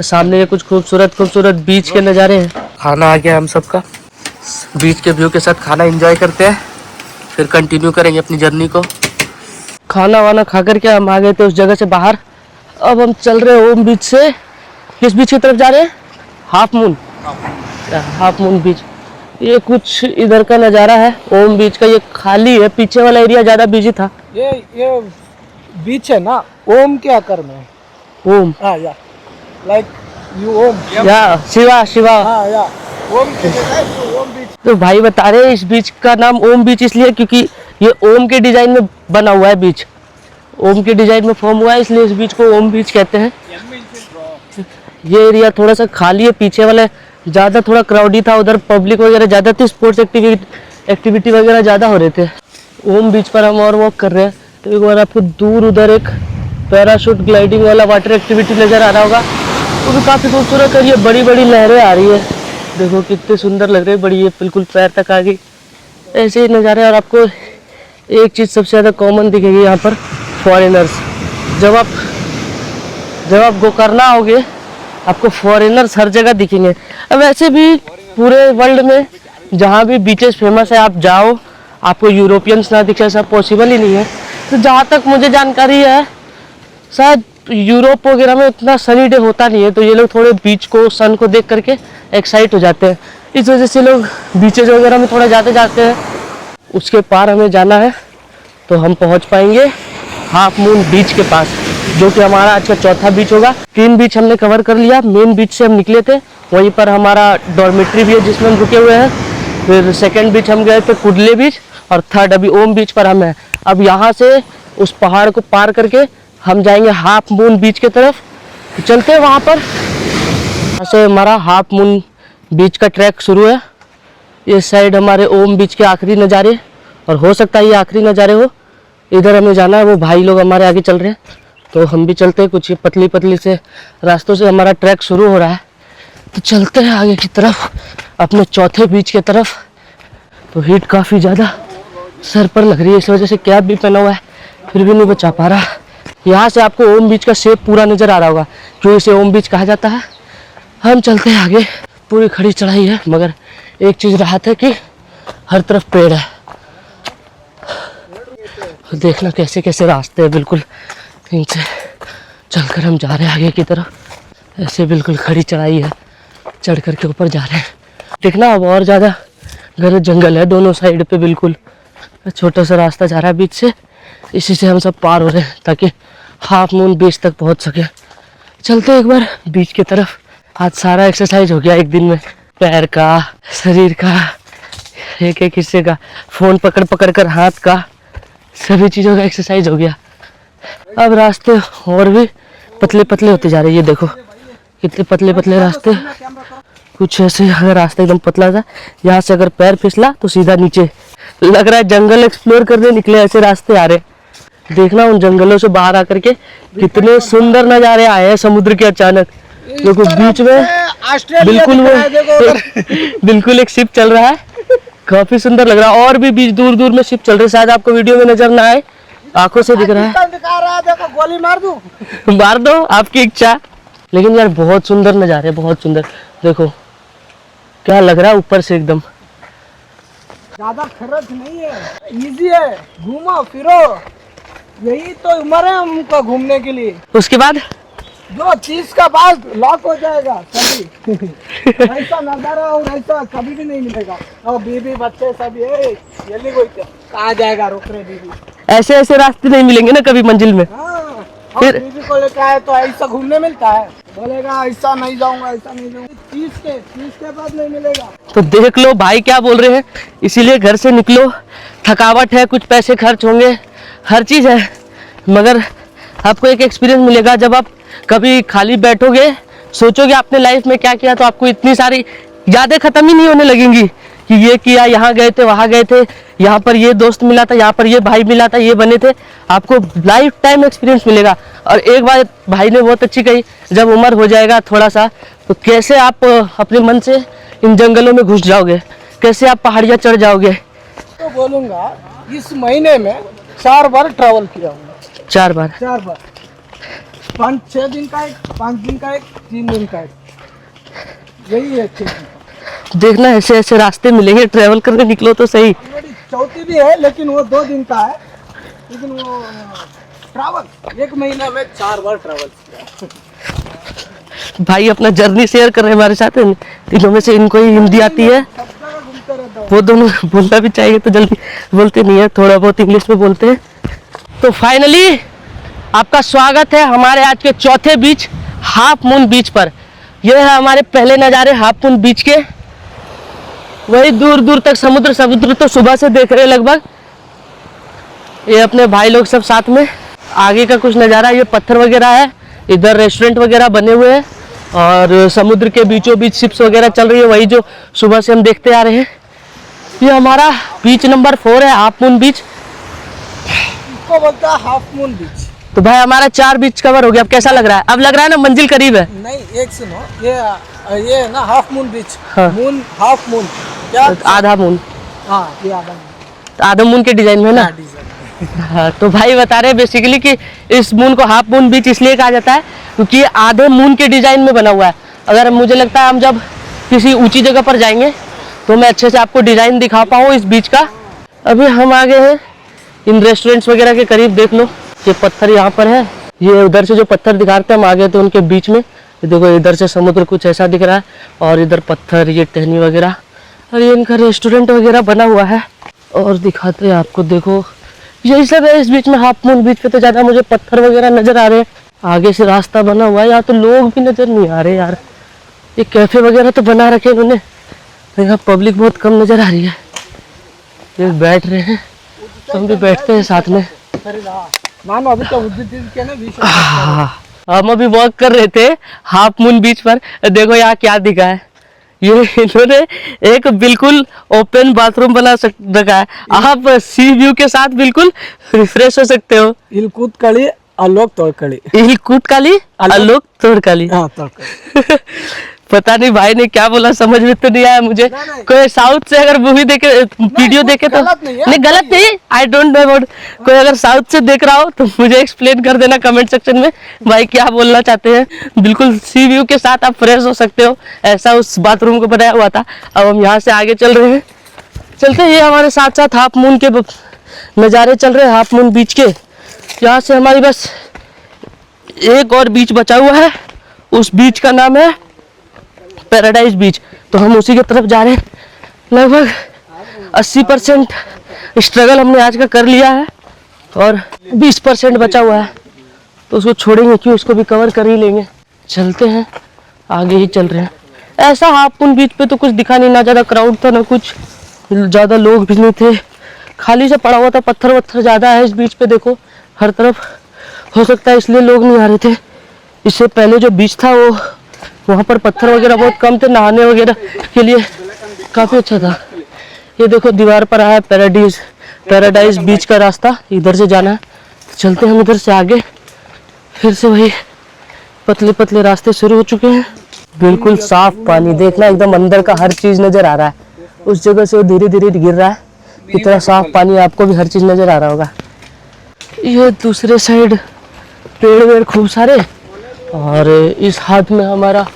सामने ये कुछ खूबसूरत खूबसूरत बीच के नज़ारे हैं। खाना आ गया हम सबका, बीच के व्यू के साथ खाना एंजॉय करते हैं, फिर कंटिन्यू करेंगे अपनी जर्नी को। खाना वाना खा करके हम आ गए थे उस जगह से बाहर। अब हम चल रहे हैं ओम बीच से। किस बीच की तरफ जा रहे हैं? हाफ मून बीच। ये कुछ इधर का नज़ारा है ओम बीच का। ये खाली है, पीछे वाला एरिया ज़्यादा बिजी था। ये बीच है ना ओम के आकार में। ओम, हाँ या लाइक यू ओम या शिवा। हाँ या ओम के जैसा है, तो ओम बीच। तो भाई बता रहे हैं इस बीच का नाम ओम बीच इसलिए क्योंकि ये ओम के डिजाइन में बना हुआ है बीच। ओम के डिजाइन में फॉर्म हुआ है, इसलिए इस बीच को ओम बीच कहते हैं। ये एरिया थोड़ा सा खाली है, पीछे वाले ज़्यादा थोड़ा क्राउडी था, उधर पब्लिक वगैरह ज़्यादा थी, स्पोर्ट्स एक्टिविटी वगैरह ज़्यादा हो रहे थे। ओम बीच पर हम और वॉक कर रहे हैं, तो एक बार आपको दूर उधर एक पैराशूट ग्लाइडिंग वाला वाटर एक्टिविटी नज़र आ रहा होगा, वो भी काफ़ी खूबसूरत है। ये बड़ी बड़ी लहरें आ रही है, देखो कितने सुंदर लग रहे हैं, बड़ी, ये बिल्कुल पैर तक आ गई। ऐसे ही नज़ारे। और आपको एक चीज़ सबसे ज़्यादा कॉमन दिखेगी यहाँ पर, फॉरेनर्स। जब आप गोकर्णा आओगे आपको फॉरेनर्स हर जगह दिखेंगे। अब वैसे भी पूरे वर्ल्ड में जहाँ भी बीचेस फेमस है आप जाओ, आपको यूरोपियंस ना दिखे ऐसा पॉसिबल ही नहीं है। तो जहाँ तक मुझे जानकारी है शायद यूरोप वगैरह में उतना सनी डे होता नहीं है, तो ये लोग थोड़े बीच को, सन को देख करके एक्साइट हो जाते हैं। इस वजह से लोग बीचेज वगैरह में थोड़ा ज़्यादा जाते हैं। उसके पार हमें जाना है, तो हम पहुँच पाएंगे हाफ मून बीच के पास, जो कि हमारा आज का चौथा बीच होगा। 3 बीच हमने कवर कर लिया। मेन बीच से हम निकले थे, वहीं पर हमारा डॉर्मेट्री भी है जिसमें हम रुके हुए हैं। फिर सेकंड बीच हम गए थे कुडले बीच, और थर्ड अभी ओम बीच पर हम हैं। अब यहाँ से उस पहाड़ को पार करके हम जाएंगे हाफ मून बीच की तरफ। तो चलते हैं वहाँ पर। यहाँ से हमारा हाफ मून बीच का ट्रैक शुरू है। ये साइड हमारे ओम बीच के आखिरी नज़ारे, और हो सकता है ये आखिरी नज़ारे हो। इधर हमें जाना है, वो भाई लोग हमारे आगे चल रहे हैं, तो हम भी चलते हैं। कुछ ये पतली पतली से रास्तों से हमारा ट्रैक शुरू हो रहा है, तो चलते हैं आगे की तरफ, अपने चौथे बीच की तरफ। तो हीट काफ़ी ज़्यादा सर पर लग रही है, इस वजह से कैप भी पहना हुआ है, फिर भी नहीं बचा पा रहा। यहाँ से आपको ओम बीच का शेप पूरा नज़र आ रहा होगा, क्यों इसे ओम बीच कहा जाता है। हम चलते हैं आगे। पूरी खड़ी चढ़ाई है, मगर एक चीज़ राहत है कि हर तरफ पेड़ है। देखना कैसे कैसे रास्ते हैं, बिल्कुल इनसे चलकर हम जा रहे हैं आगे की तरफ। ऐसे बिल्कुल खड़ी चढ़ाई है, चढ़ करके ऊपर जा रहे हैं। देखना अब और ज़्यादा घने जंगल है दोनों साइड पे, बिल्कुल छोटा सा रास्ता जा रहा है बीच से, इसी से हम सब पार हो रहे हैं ताकि हाफ मून बीच तक पहुंच सके। चलते एक बार बीच की तरफ। आज सारा एक्सरसाइज हो गया एक दिन में, पैर का, शरीर का, एक एक हिस्से का, फ़ोन पकड़ पकड़ कर हाथ का, सभी चीज़ों का एक्सरसाइज हो गया। अब रास्ते और भी पतले पतले होते जा रहे हैं। ये देखो कितने पतले पतले रास्ते, कुछ ऐसे। अगर रास्ता एकदम पतला था, यहाँ से अगर पैर फिसला तो सीधा नीचे। लग रहा है जंगल एक्सप्लोर करने निकले, ऐसे रास्ते आ रहे। देखना उन जंगलों से बाहर आकर के कितने सुंदर नज़ारे आए हैं समुद्र के। अचानक देखो बीच में बिल्कुल वो बिल्कुल एक शिप चल रहा है, काफी सुंदर लग रहा है। और भी बीच दूर दूर में शिप चल रही है, शायद आपको वीडियो में नजर ना आए, आंखों से दिख रहा है। देखो गोली मार दूं? मार दो, आपकी इच्छा। लेकिन यार बहुत सुंदर नज़ारे, बहुत सुंदर। देखो क्या लग रहा है ऊपर से एकदम। ज्यादा खर्च नहीं है, इजी है, घूमो फिरो, यही तो उम्र है हमको घूमने के लिए। उसके बाद जो चीज का बाद लॉक हो जाएगा कभी ऐसा नजारा और ऐसा कभी भी नहीं मिलेगा। और बीबी बच्चे सब ये कोई कहाँ जाएगा, रुक रहे बीबी। ऐसे ऐसे रास्ते नहीं मिलेंगे ना कभी मंजिल में। हाँ, फिर बीबी को लेकर आए तो ऐसा घूमने मिलता है, बोलेगा ऐसा नहीं जाऊंगा, ऐसा नहीं जाऊंगा, चीज के बाद नहीं मिलेगा। तो देख लो भाई क्या बोल रहे हैं, इसीलिए घर से निकलो। थकावट है, कुछ पैसे खर्च होंगे, हर चीज़ है, मगर आपको एक एक्सपीरियंस मिलेगा। जब आप कभी खाली बैठोगे, सोचोगे आपने लाइफ में क्या किया, तो आपको इतनी सारी यादें खत्म ही नहीं होने लगेंगी कि ये किया, यहाँ गए थे, वहाँ गए थे, यहाँ पर ये दोस्त मिला था, यहाँ पर ये भाई मिला था, ये बने थे। आपको लाइफ टाइम एक्सपीरियंस मिलेगा। और एक बात भाई ने बहुत अच्छी कही, जब उम्र हो जाएगा थोड़ा सा, तो कैसे आप अपने मन से इन जंगलों में घुस जाओगे, कैसे आप पहाड़ियाँ चढ़ जाओगे। तो बोलूँगा इस महीने में 4 बार ट्रैवल किया हूँ। 4 बार? 4 बार। 5-6 दिन का एक, 5 दिन का एक, 3 दिन का एक, यही है 6 दिन। देखना ऐसे ऐसे रास्ते मिलेंगे, ट्रैवल करने निकलो तो सही। चौथी भी है लेकिन वो 2 दिन का है, लेकिन वो ट्रैवल 1 महीना में 4 बार ट्रैवल किया। भाई अपना जर्नी शेयर कर रहे हैं हमारे साथ। तीनों में से इनको ही हिंदी आती है, सब जगह घूमते रहता हूँ। वो दोनों बोलना भी चाहिए तो जल्दी बोलते नहीं है, थोड़ा बहुत इंग्लिश में बोलते हैं। तो फाइनली आपका स्वागत है हमारे आज के चौथे बीच, हाफ मून बीच पर। यह है हमारे पहले नज़ारे हाफ मून बीच के। वही दूर दूर तक समुद्र तो सुबह से देख रहे हैं लगभग। ये अपने भाई लोग सब साथ में। आगे का कुछ नज़ारा, ये पत्थर वगैरह है, इधर रेस्टोरेंट वगैरह बने हुए हैं और समुद्र के बीचों बीच शिप्स वगैरह चल रही है, वही जो सुबह से हम देखते आ रहे हैं। ये हमारा बीच नंबर 4 है, हाफ मून बीच। इसको बोलता है हाफ मून बीच। तो भाई हमारा 4 बीच कवर हो गया। अब कैसा लग रहा है? अब लग रहा है ना मंजिल करीब है। नहीं, एक सुनो, ये है ना हाफ मून बीच। हाँ। मून, हाफ मून क्या? आधा मून। हाँ, ये आधा मून। तो आधा मून के डिजाइन में ना। हाँ, डिजाइन। हाँ, तो भाई बता रहे बेसिकली कि इस मून को हाफ मून बीच इसलिए कहा जाता है क्योंकि ये आधे मून के डिजाइन में बना हुआ है। अगर मुझे लगता है हम जब किसी ऊंची जगह पर जाएंगे तो मैं अच्छे से आपको डिजाइन दिखा पाऊँ इस बीच का। अभी हम आ गए हैं इन रेस्टोरेंट्स वगैरह के करीब। देख लो ये पत्थर यहाँ पर है, ये उधर से जो पत्थर दिखाते हैं हम आ गए थे उनके बीच में। ये देखो इधर से समुद्र कुछ ऐसा दिख रहा है और इधर पत्थर, ये टहनी वगैरह, और ये इनका रेस्टोरेंट वगैरह बना हुआ है। और दिखाते हैं आपको, देखो यही सब है इस बीच में। हाफ मून बीच पे तो ज़्यादा मुझे पत्थर वगैरह नज़र आ रहे हैं। आगे से रास्ता बना हुआ है, यहाँ तो लोग भी नज़र नहीं आ रहे यार। ये कैफ़े वगैरह तो बना रखे इन्होंने, यहाँ पब्लिक बहुत कम नज़र आ रही है। ये बैठ रहे हैं तो हम भी बैठते हैं साथ में। मानो अभी तो के ना बीच में। हम अभी वॉक कर रहे थे हाफ मून बीच पर। देखो यहाँ क्या दिखा है, ये इन्होंने एक बिल्कुल ओपन बाथरूम बना रखा है। आप सी व्यू के साथ बिल्कुल रिफ्रेश हो सकते हो। इलकुत कली, आलोक तोड़कली। इलकुट काली, आलोक तोड़काली। हाँ, तोड़कली। पता नहीं भाई ने क्या बोला, समझ में तो नहीं आया मुझे। नहीं। कोई साउथ से अगर मूवी देखे, वीडियो देखे तो गलत नहीं है। नहीं, गलत नहीं, आई डोंट नो अबाउट। कोई अगर साउथ से देख रहा हो तो मुझे एक्सप्लेन कर देना कमेंट सेक्शन में, भाई क्या बोलना चाहते हैं। बिल्कुल सी व्यू के साथ आप फ्रेश हो सकते हो, ऐसा उस बाथरूम को बनाया हुआ था। अब हम यहाँ से आगे चल रहे हैं, चलते हैं। ये हमारे साथ साथ हाफ मून के नज़ारे चल रहे हैं, हाफ मून बीच के। यहाँ से हमारी बस एक और बीच बचा हुआ है, उस बीच का नाम है पैराडाइज बीच। तो हम उसी की तरफ जा रहे हैं। लगभग 80% स्ट्रगल हमने आज का कर लिया है और 20% बचा हुआ है, तो उसको छोड़ेंगे क्यों, उसको भी कवर कर ही लेंगे। चलते हैं, आगे ही चल रहे हैं। ऐसा हाफ मून बीच पे तो कुछ दिखा नहीं, ना ज़्यादा क्राउड था ना कुछ, ज़्यादा लोग भी नहीं थे, खाली से पड़ा हुआ था। पत्थर वत्थर ज़्यादा है इस बीच पे, देखो हर तरफ। हो सकता है इसलिए लोग नहीं आ रहे थे। इससे पहले जो बीच था वो, वहाँ पर पत्थर वगैरह बहुत कम थे, नहाने वगैरह के लिए काफ़ी अच्छा था। ये देखो दीवार पर आया पैराडाइज बीच का रास्ता, इधर से जाना है। चलते हैं हम इधर से आगे, फिर से वही पतले पतले रास्ते शुरू हो चुके हैं। बिल्कुल साफ पानी, देखना एकदम अंदर का हर चीज़ नज़र आ रहा है। उस जगह से वो धीरे धीरे गिर रहा है, इतना साफ पानी, आपको भी हर चीज़ नज़र आ रहा होगा। ये दूसरे साइड पेड़ वेड़ खूब सारे, और इस हाथ में हमारा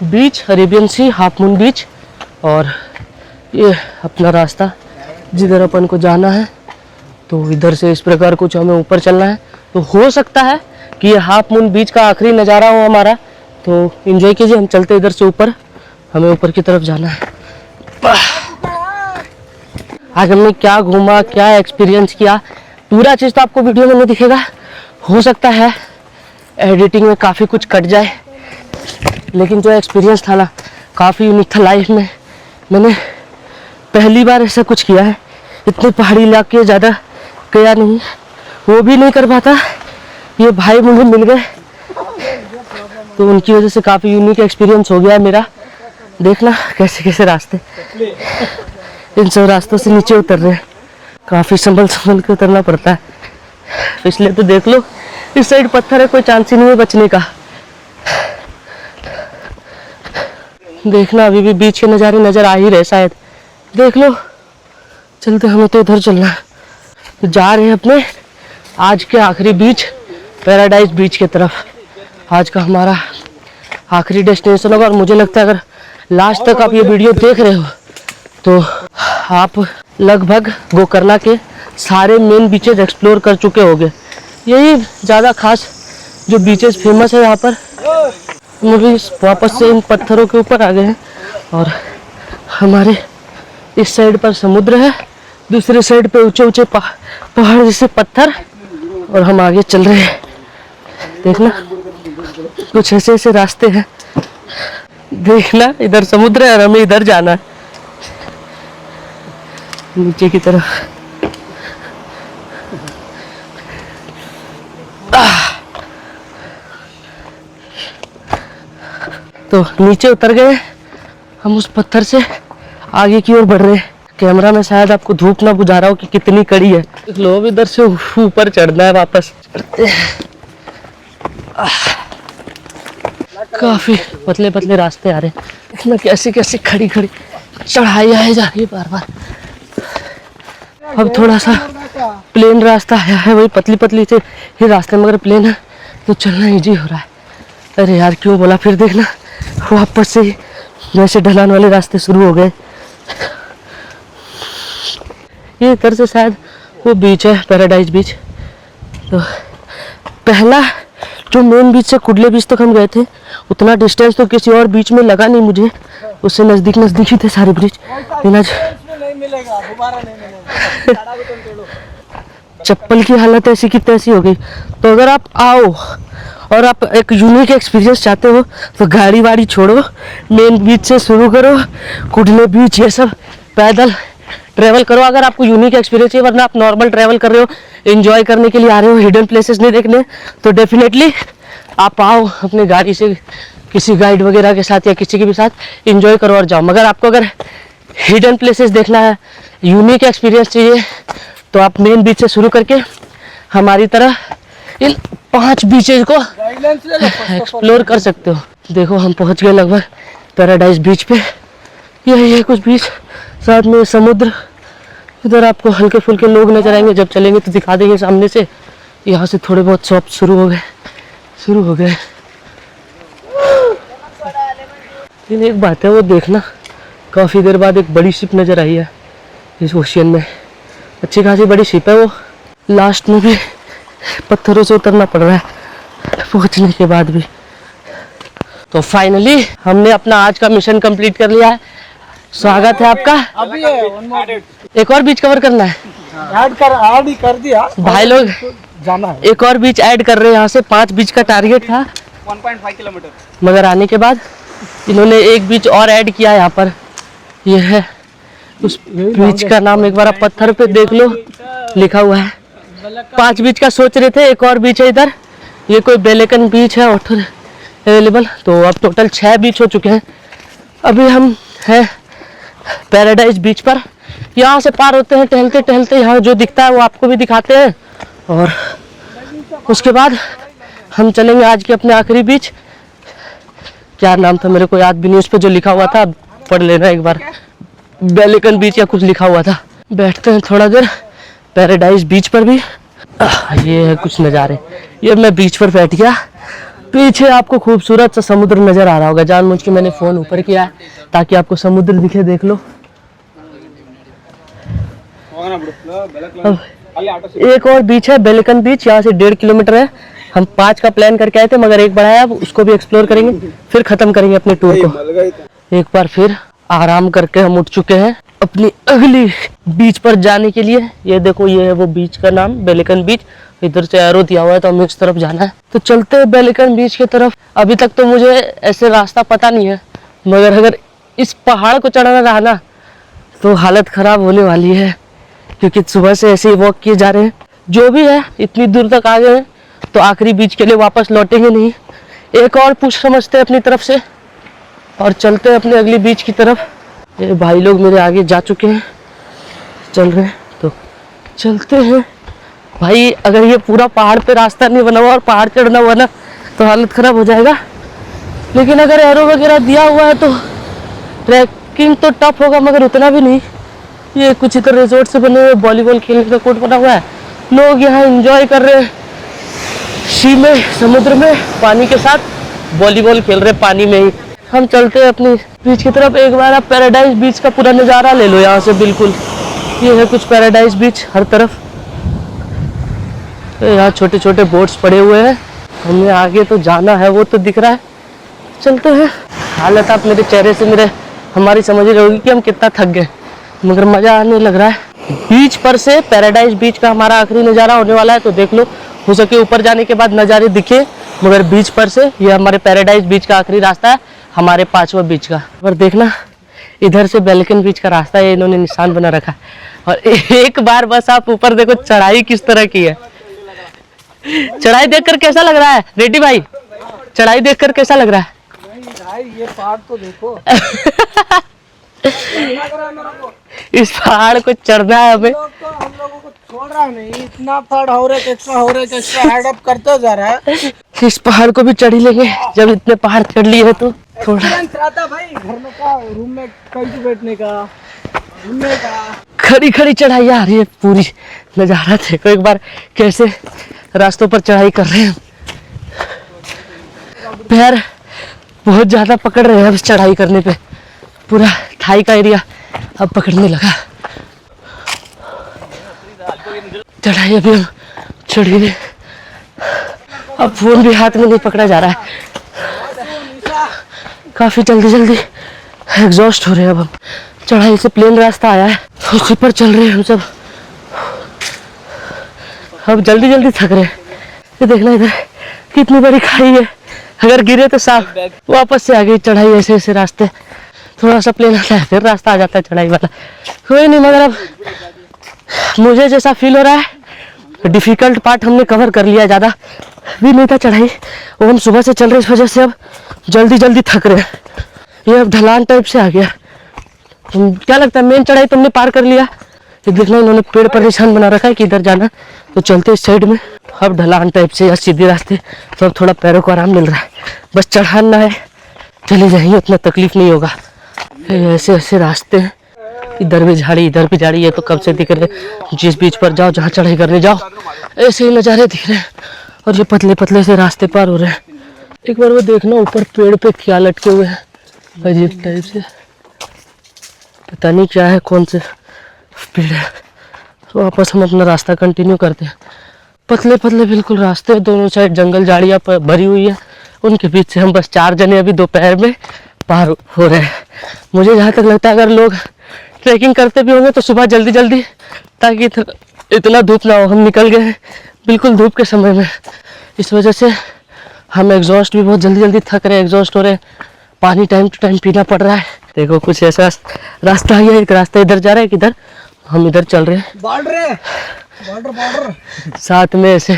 बीच, अरेबियन सी, हाफ मून बीच। और ये अपना रास्ता जिधर अपन को जाना है, तो इधर से इस प्रकार कुछ हमें ऊपर चलना है। तो हो सकता है कि ये हाफ मून बीच का आखिरी नज़ारा हो हमारा, तो एंजॉय कीजिए। हम चलते इधर से ऊपर, हमें ऊपर की तरफ जाना है। आज हमने क्या घूमा, क्या एक्सपीरियंस किया, पूरा चीज़ तो आपको वीडियो में नहीं दिखेगा। हो सकता है एडिटिंग में काफ़ी कुछ कट जाए, लेकिन जो एक्सपीरियंस था ना, काफ़ी यूनिक था लाइफ में। मैंने पहली बार ऐसा कुछ किया है। इतने पहाड़ी इलाके ज़्यादा गया नहीं, वो भी नहीं कर पाता ये भाई मुझे मिल गए, तो उनकी वजह से काफ़ी यूनिक एक्सपीरियंस हो गया है मेरा। देखना कैसे कैसे रास्ते, इन सब रास्तों से नीचे उतर रहे हैं, काफ़ी संभल संभल के उतरना पड़ता है। पिछले तो देख लो, इस साइड पत्थर है, कोई चांस ही नहीं है बचने का। देखना अभी भी बीच के नज़ारे नज़र आ ही रहे शायद, देख लो। चलते, हमें तो इधर चलना है। जा रहे हैं अपने आज के आखिरी बीच, पैराडाइज बीच की तरफ। आज का हमारा आखिरी डेस्टिनेशन होगा, और मुझे लगता है अगर लास्ट तक आप ये वीडियो देख रहे हो तो आप लगभग गोकर्णा के सारे मेन बीचेस एक्सप्लोर कर चुके होंगे। यही ज़्यादा खास जो बीचेस फेमस है यहाँ पर। हम अभी वापस से इन पत्थरों के ऊपर आ गए हैं, और हमारे इस साइड पर समुद्र है, दूसरे साइड पे ऊंचे ऊंचे पहाड़ जैसे पत्थर, और हम आगे चल रहे हैं। देखना कुछ ऐसे ऐसे रास्ते हैं, देखना इधर समुद्र है और हमें इधर जाना है नीचे की तरफ। तो नीचे उतर गए हम, उस पत्थर से आगे की ओर बढ़ रहे हैं। कैमरा में शायद आपको धूप ना बुझा रहा हो कि कितनी कड़ी है। देख लो, अब इधर से ऊपर चढ़ना है, वापस चढ़ते हैं। काफी पतले पतले रास्ते आ रहे हैं, इसमें कैसी कैसी खड़ी खड़ी चढ़ाई आए जा रही है बार बार। अब थोड़ा सा प्लेन रास्ता आया है, वही पतली पतली से ही रास्ते, मगर प्लेन है तो चलना इजी हो रहा है। अरे यार क्यों बोला, फिर देखना वापस से ही जैसे ढलान वाले रास्ते शुरू हो गए। ये इधर से शायद वो बीच है, पैराडाइज बीच। तो पहला जो मेन बीच से कुडले बीच तक हम गए थे, उतना डिस्टेंस तो किसी और बीच में लगा नहीं मुझे, उससे नज़दीक नज़दीक ही थे सारे ब्रिज। चप्पल की हालत ऐसी की तैसी हो गई। तो अगर आप आओ और आप एक यूनिक एक्सपीरियंस चाहते हो तो गाड़ी वाड़ी छोड़ो, मेन बीच से शुरू करो, कुडले बीच ये सब पैदल ट्रैवल करो अगर आपको यूनिक एक्सपीरियंस है। वरना आप नॉर्मल ट्रैवल कर रहे हो, एंजॉय करने के लिए आ रहे हो, हिडन प्लेसेस नहीं देखने, तो डेफिनेटली आप आओ अपनी गाड़ी से, किसी गाइड वगैरह के साथ या किसी के भी साथ एंजॉय करो और जाओ। मगर आपको अगर हिडन प्लेसेस देखना है, यूनिक एक्सपीरियंस चाहिए, तो आप मेन बीच से शुरू करके हमारी तरह इन 5 बीचेज को एक्सप्लोर कर सकते हो। देखो हम पहुंच गए लगभग पैराडाइज बीच पे। यही है कुछ बीच, साथ में समुद्र। इधर आपको हल्के फुल्के लोग नजर आएंगे, जब चलेंगे तो दिखा देंगे सामने से। यहाँ से थोड़े बहुत शॉप शुरू हो गए। लेकिन एक बात है, वो देखना काफ़ी देर बाद एक बड़ी शिप नज़र आई है इस ओशियन में। अच्छी खासी बड़ी शिप है वो। लास्ट में भी पत्थरों से उतरना पड़ रहा है पहुंचने के बाद भी। तो फाइनली हमने अपना आज का मिशन कंप्लीट कर लिया है। स्वागत है आपका। अभी है एक और बीच कवर करना है, ऐड ही कर दिया भाई लोग जाना है। एक और बीच ऐड कर रहे हैं। यहाँ से 5 बीच का टारगेट था, 1.5 किलोमीटर, मगर आने के बाद इन्होंने एक बीच और ऐड किया है यहाँ पर। ये है उस बीच का नाम, एक बार आप पत्थर पे देख लो, लिखा हुआ है। 5 बीच का सोच रहे थे, एक और बीच है इधर, ये कोई बेलेकन बीच है ऑटो अवेलेबल। तो अब टोटल 6 बीच हो चुके हैं। अभी हम हैं पैराडाइज बीच पर। यहाँ से पार होते हैं टहलते टहलते, यहाँ जो दिखता है वो आपको भी दिखाते हैं, और उसके बाद हम चलेंगे आज के अपने आखिरी बीच। क्या नाम था मेरे को याद भी नहीं, उस पर जो लिखा हुआ था पढ़ लेना एक बार, बेलेकन बीच या कुछ लिखा हुआ था। बैठते हैं थोड़ा देर पैराडाइज बीच पर भी। ये है कुछ नज़ारे। ये मैं बीच पर बैठ गया, पीछे आपको खूबसूरत सा समुद्र नज़र आ रहा होगा। जानबूझ के मैंने फ़ोन ऊपर किया है ताकि आपको समुद्र दिखे, देख लो। अब एक और बीच है बेलेकन बीच, यहाँ से 1.5 किलोमीटर है। हम 5 का प्लान करके आए थे, मगर एक बढ़ाया, अब उसको भी एक्सप्लोर करेंगे, फिर ख़त्म करेंगे अपने टूर को। एक बार फिर आराम करके हम उठ चुके हैं अपनी अगली बीच पर जाने के लिए। ये देखो, ये है वो बीच का नाम, बेलेकन बीच। इधर से एरो दिया हुआ है, तो हमें इस तरफ जाना है। तो चलते हैं बेलेकन बीच की तरफ। अभी तक तो मुझे ऐसे रास्ता पता नहीं है, मगर अगर इस पहाड़ को चढ़ना रहा ना तो हालत ख़राब होने वाली है, क्योंकि सुबह से ऐसे ही वॉक किए जा रहे हैं। जो भी है, इतनी दूर तक आ गए हैं तो आखिरी बीच के लिए वापस लौटेंगे नहीं, एक और पुश समझते हैं अपनी तरफ से और चलते हैं अपने अगली बीच की तरफ। ये भाई लोग मेरे आगे जा चुके हैं, चल रहे हैं तो चलते हैं। भाई अगर ये पूरा पहाड़ पे रास्ता नहीं बना हुआ और पहाड़ चढ़ना हुआ ना तो हालत ख़राब हो जाएगा, लेकिन अगर एरो वगैरह दिया हुआ है तो ट्रैकिंग तो टफ होगा मगर उतना भी नहीं। ये कुछ इधर रिजॉर्ट से बने हुए वॉलीबॉल खेलने का कोर्ट बना हुआ है, लोग यहाँ एंजॉय कर रहे हैं सी में, समुद्र में पानी के साथ वॉलीबॉल खेल रहे पानी में ही। हम चलते हैं अपनी बीच की तरफ। एक बार आप पैराडाइज बीच का पूरा नज़ारा ले लो यहाँ से, बिल्कुल ये है कुछ पैराडाइज बीच हर तरफ। यहाँ छोटे छोटे बोट्स पड़े हुए हैं, हमें आगे तो जाना है वो तो दिख रहा है, चलते हैं। हालत आप मेरे चेहरे से मेरे हमारी समझ ही रहोगी कि हम कितना थक गए, मगर मज़ा आने लग रहा है। बीच पर से पैराडाइज बीच का हमारा आखिरी नज़ारा होने वाला है, तो देख लो, हो सके ऊपर जाने के बाद नज़ारे दिखे, मगर बीच पर से ये हमारे पैराडाइज बीच का आखिरी रास्ता है, हमारे 5वां बीच का। पर देखना इधर से बेलकन बीच का रास्ता है, इन्होंने निशान बना रखा है। और एक बार बस आप ऊपर देखो चढ़ाई किस तरह की है। चढ़ाई देखकर कैसा लग रहा है रेड्डी भाई? चढ़ाई देखकर कैसा लग रहा है? भाई ये पहाड़ तो देखो। इस पहाड़ को चढ़ना है हमें। हम लोगों को छोड़ रहा नहीं, इतना पहाड़ हो रहा है, एक्स्ट्रा हेड अप करते जा रहा है। इस पहाड़ को भी चढ़ ही लेंगे, जब इतने पहाड़ चढ़ लिए तो थोड़ा आता भाई घर में का रूम में कहीं बैठने का, घूमने का। खड़ी खड़ी चढ़ाई आ रही है, पूरी नज़ारा देखो एक बार कैसे रास्तों पर चढ़ाई कर रहे हैं। पैर बहुत ज़्यादा पकड़ रहे हैं अब चढ़ाई करने पे, पूरा थाई का एरिया अब पकड़ने लगा। चढ़ाई अभी हम चढ़ गए, अब फोन भी हाथ में नहीं पकड़ा जा रहा है, काफ़ी जल्दी जल्दी एग्जॉस्ट हो रहे हैं। अब हम चढ़ाई से प्लेन रास्ता आया है, उसी पर चल रहे हैं हम सब, अब जल्दी जल्दी थक रहे हैं। ये देखना इधर कितनी बड़ी खाई है, अगर गिरे तो साफ वापस से आ गई चढ़ाई। ऐसे ऐसे रास्ते थोड़ा सा प्लेन आता है फिर रास्ता आ जाता है चढ़ाई वाला, कोई नहीं। मगर अब मुझे जैसा फील हो रहा है डिफ़िकल्ट पार्ट हमने कवर कर लिया, ज़्यादा भी नहीं था चढ़ाई, वो हम सुबह से चल रहे इस वजह से अब जल्दी जल्दी थक रहे हैं। ये अब ढलान टाइप से आ गया। क्या लगता है मेन चढ़ाई तुमने पार कर लिया? ये देखना इन्होंने पेड़ पर निशान बना रखा है कि इधर जाना, तो चलते इस साइड में। अब ढलान टाइप से या सीधे रास्ते, तो अब थोड़ा पैरों को आराम मिल रहा है, बस चढ़ाना है चले जाएंगे, उतना तकलीफ नहीं होगा। ऐसे ऐसे रास्ते हैं, इधर भी झाड़ी इधर भी झाड़ी, ये तो कब से दिख रहे। जिस बीच पर जाओ जहाँ चढ़ाई करने जाओ ऐसे ही नज़ारे दिख रहे हैं, और ये पतले पतले से रास्ते पार हो रहे हैं। एक बार वो देखना ऊपर पेड़ पे क्या लटके हुए हैं अजीब टाइप से, पता नहीं क्या है, कौन से पेड़ है। तो वापस हम अपना रास्ता कंटिन्यू करते हैं। पतले पतले बिल्कुल रास्ते, दोनों साइड जंगल झाड़ियाँ पर भरी हुई है, उनके बीच से हम बस 4 जने अभी दोपहर में पार हो रहे हैं। मुझे जहाँ तक लगता है अगर लोग ट्रैकिंग करते भी होंगे तो सुबह जल्दी जल्दी, ताकि इतना धूप ना हो। हम निकल गए हैं बिल्कुल धूप के समय में, इस वजह से हम एग्जॉस्ट भी बहुत जल्दी जल्दी थक रहे हैं, एग्जॉस्ट हो रहे हैं। पानी टाइम टू टाइम पीना पड़ रहा है। देखो कुछ ऐसा रास्ता है, एक रास्ता इधर जा रहा है, किधर हम इधर चल रहे हैं। बॉर्डर साथ में ऐसे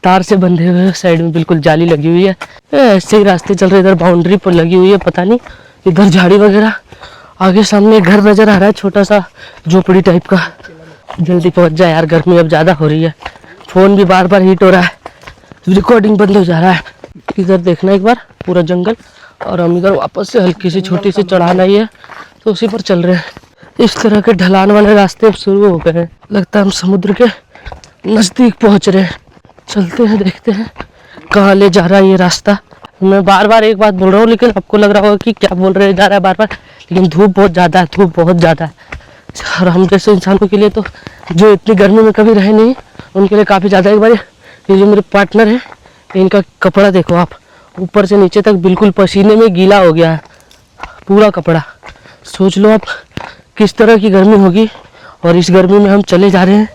तार से बंधे हुए, साइड में बिल्कुल जाली लगी हुई है। ऐसे ही रास्ते चल रहे, इधर बाउंड्री पर लगी हुई है, पता नहीं इधर झाड़ी वगैरह। आगे सामने एक घर नजर आ रहा है, छोटा सा झोपड़ी टाइप का। जल्दी पहुंच जाए यार, गर्मी अब ज़्यादा हो रही है, फ़ोन भी बार बार हीट हो रहा है, रिकॉर्डिंग बंद हो जा रहा है। इधर देखना एक बार पूरा जंगल, और हम इधर वापस से हल्की सी छोटी सी चढ़ान आई है, तो उसी पर चल रहे हैं। इस तरह के ढलान वाले रास्ते अब शुरू हो गए हैं, लगता है हम समुद्र के नज़दीक पहुंच रहे हैं। चलते हैं, देखते हैं कहाँ ले जा रहा है ये रास्ता। मैं बार बार एक बात बोल रहा हूँ, लेकिन आपको लग रहा होगा कि क्या बोल रहे जा रहा है बार बार, लेकिन धूप बहुत ज़्यादा है, धूप बहुत ज़्यादा है। और हम जैसे इंसानों के लिए तो, जो इतनी गर्मी में कभी रहे नहीं, उनके लिए काफ़ी ज़्यादा। एक बार ये जो मेरे पार्टनर है, इनका कपड़ा देखो आप, ऊपर से नीचे तक बिल्कुल पसीने में गीला हो गया है पूरा कपड़ा। सोच लो आप किस तरह की गर्मी होगी, और इस गर्मी में हम चले जा रहे हैं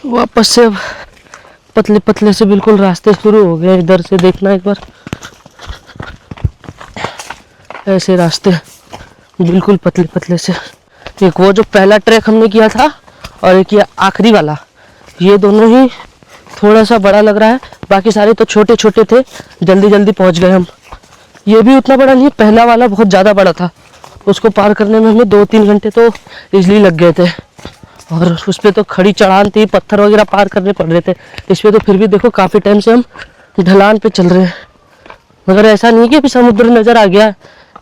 वापस से। अब पतले पतले से बिल्कुल रास्ते शुरू हो गए। इधर से देखना एक बार, ऐसे रास्ते बिल्कुल पतले पतले से। एक वो जो पहला ट्रैक हमने किया था, और एक ये आखिरी वाला, ये दोनों ही थोड़ा सा बड़ा लग रहा है, बाकी सारे तो छोटे छोटे थे। जल्दी जल्दी पहुंच गए हम। ये भी उतना बड़ा नहीं, पहला वाला बहुत ज़्यादा बड़ा था। उसको पार करने में हमें 2-3 घंटे तो इजली लग गए थे। और उस पर तो खड़ी चढ़ान थी, पत्थर वगैरह पार करने पड़ रहे थे। इस पर तो फिर भी देखो काफ़ी टाइम से हम ढलान पे चल रहे हैं, मगर ऐसा नहीं कि अभी समुद्र नज़र आ गया।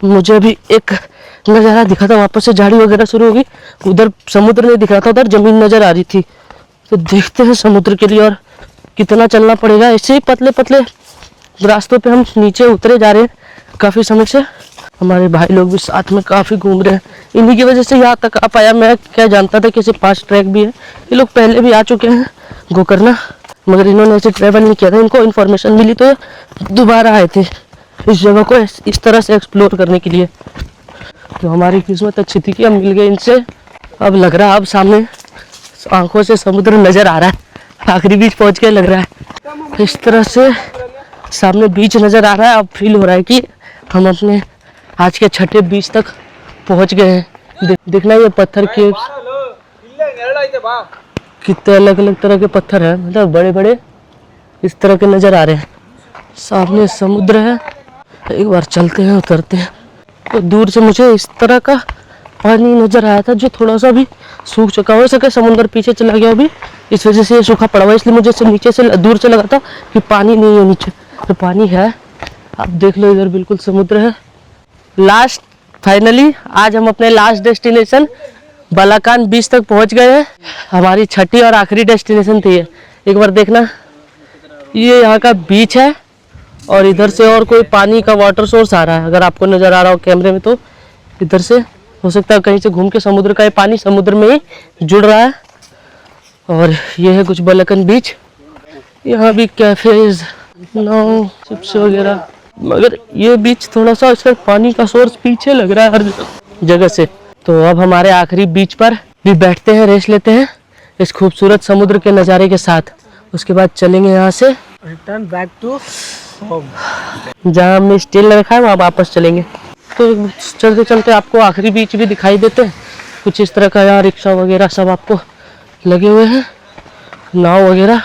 मुझे अभी एक नज़ारा दिखा था, वापस से झाड़ी वगैरह शुरू होगी, उधर समुद्र नहीं दिख रहा था, उधर ज़मीन नज़र आ रही थी। तो देखते हैं समुद्र के लिए और कितना चलना पड़ेगा। ऐसे ही पतले पतले रास्तों पे हम नीचे उतरे जा रहे हैं काफ़ी समय से। हमारे भाई लोग भी साथ में काफ़ी घूम रहे हैं, इन्हीं की वजह से यहाँ तक आ पाया। मैं क्या जानता था कि ऐसे 5 ट्रैक भी है। ये लोग पहले भी आ चुके हैं गोकर्णा, मगर इन्होंने ऐसे ट्रैवल नहीं किया था। इनको इन्फॉर्मेशन मिली तो ये दोबारा आए थे इस जगह को इस तरह से एक्सप्लोर करने के लिए। तो हमारी किस्मत अच्छी थी कि हम मिल गए इनसे। अब लग रहा है अब सामने आंखों से समुद्र नज़र आ रहा है। आखिरी बीच पहुँच के लग रहा है इस तरह से सामने बीच नज़र आ रहा है। अब फील हो रहा है कि हम अपने आज के छठे बीच तक पहुंच गए हैं। देखना ये पत्थर के कितने अलग अलग तरह के पत्थर हैं, मतलब बड़े बड़े इस तरह के नज़र आ रहे हैं। सामने समुद्र है, एक बार चलते हैं उतरते हैं। तो दूर से मुझे इस तरह का पानी नज़र आया था जो थोड़ा सा भी सूख चुका हो सके, समुद्र पीछे चला गया अभी, इस वजह से ये सूखा पड़ा हुआ। इसलिए मुझे नीचे से दूर से लगा था कि पानी नहीं है नीचे, तो पानी है। आप देख लो इधर बिल्कुल समुद्र है। लास्ट फाइनली आज हम अपने लास्ट डेस्टिनेशन बालाकान बीच तक पहुंच गए हैं। हमारी छठी और आखिरी डेस्टिनेशन थी ये। एक बार देखना, ये यहाँ का बीच है और इधर से और कोई पानी का वाटर सोर्स आ रहा है। अगर आपको नज़र आ रहा हो कैमरे में तो इधर से हो सकता है कहीं से घूम के समुद्र का ये पानी समुद्र में ही जुड़ रहा है। और ये है कुछ बालाकान बीच। यहाँ भी कैफेज, नाव, चिप्स वगैरह, मगर ये बीच थोड़ा सा इसका पानी का सोर्स पीछे लग रहा है हर जगह से। तो अब हमारे आखिरी बीच पर भी बैठते हैं, रेस्ट लेते हैं इस खूबसूरत समुद्र के नज़ारे के साथ। उसके बाद चलेंगे यहाँ से रिटर्न बैक टू होम, जहाँ हमने स्टील रखा है वहाँ वापस चलेंगे। तो चलते चलते आपको आखिरी बीच भी दिखाई देते हैं कुछ इस तरह का। यहाँ रिक्शा वगैरह सब आपको लगे हुए हैं, नाव वगैरह।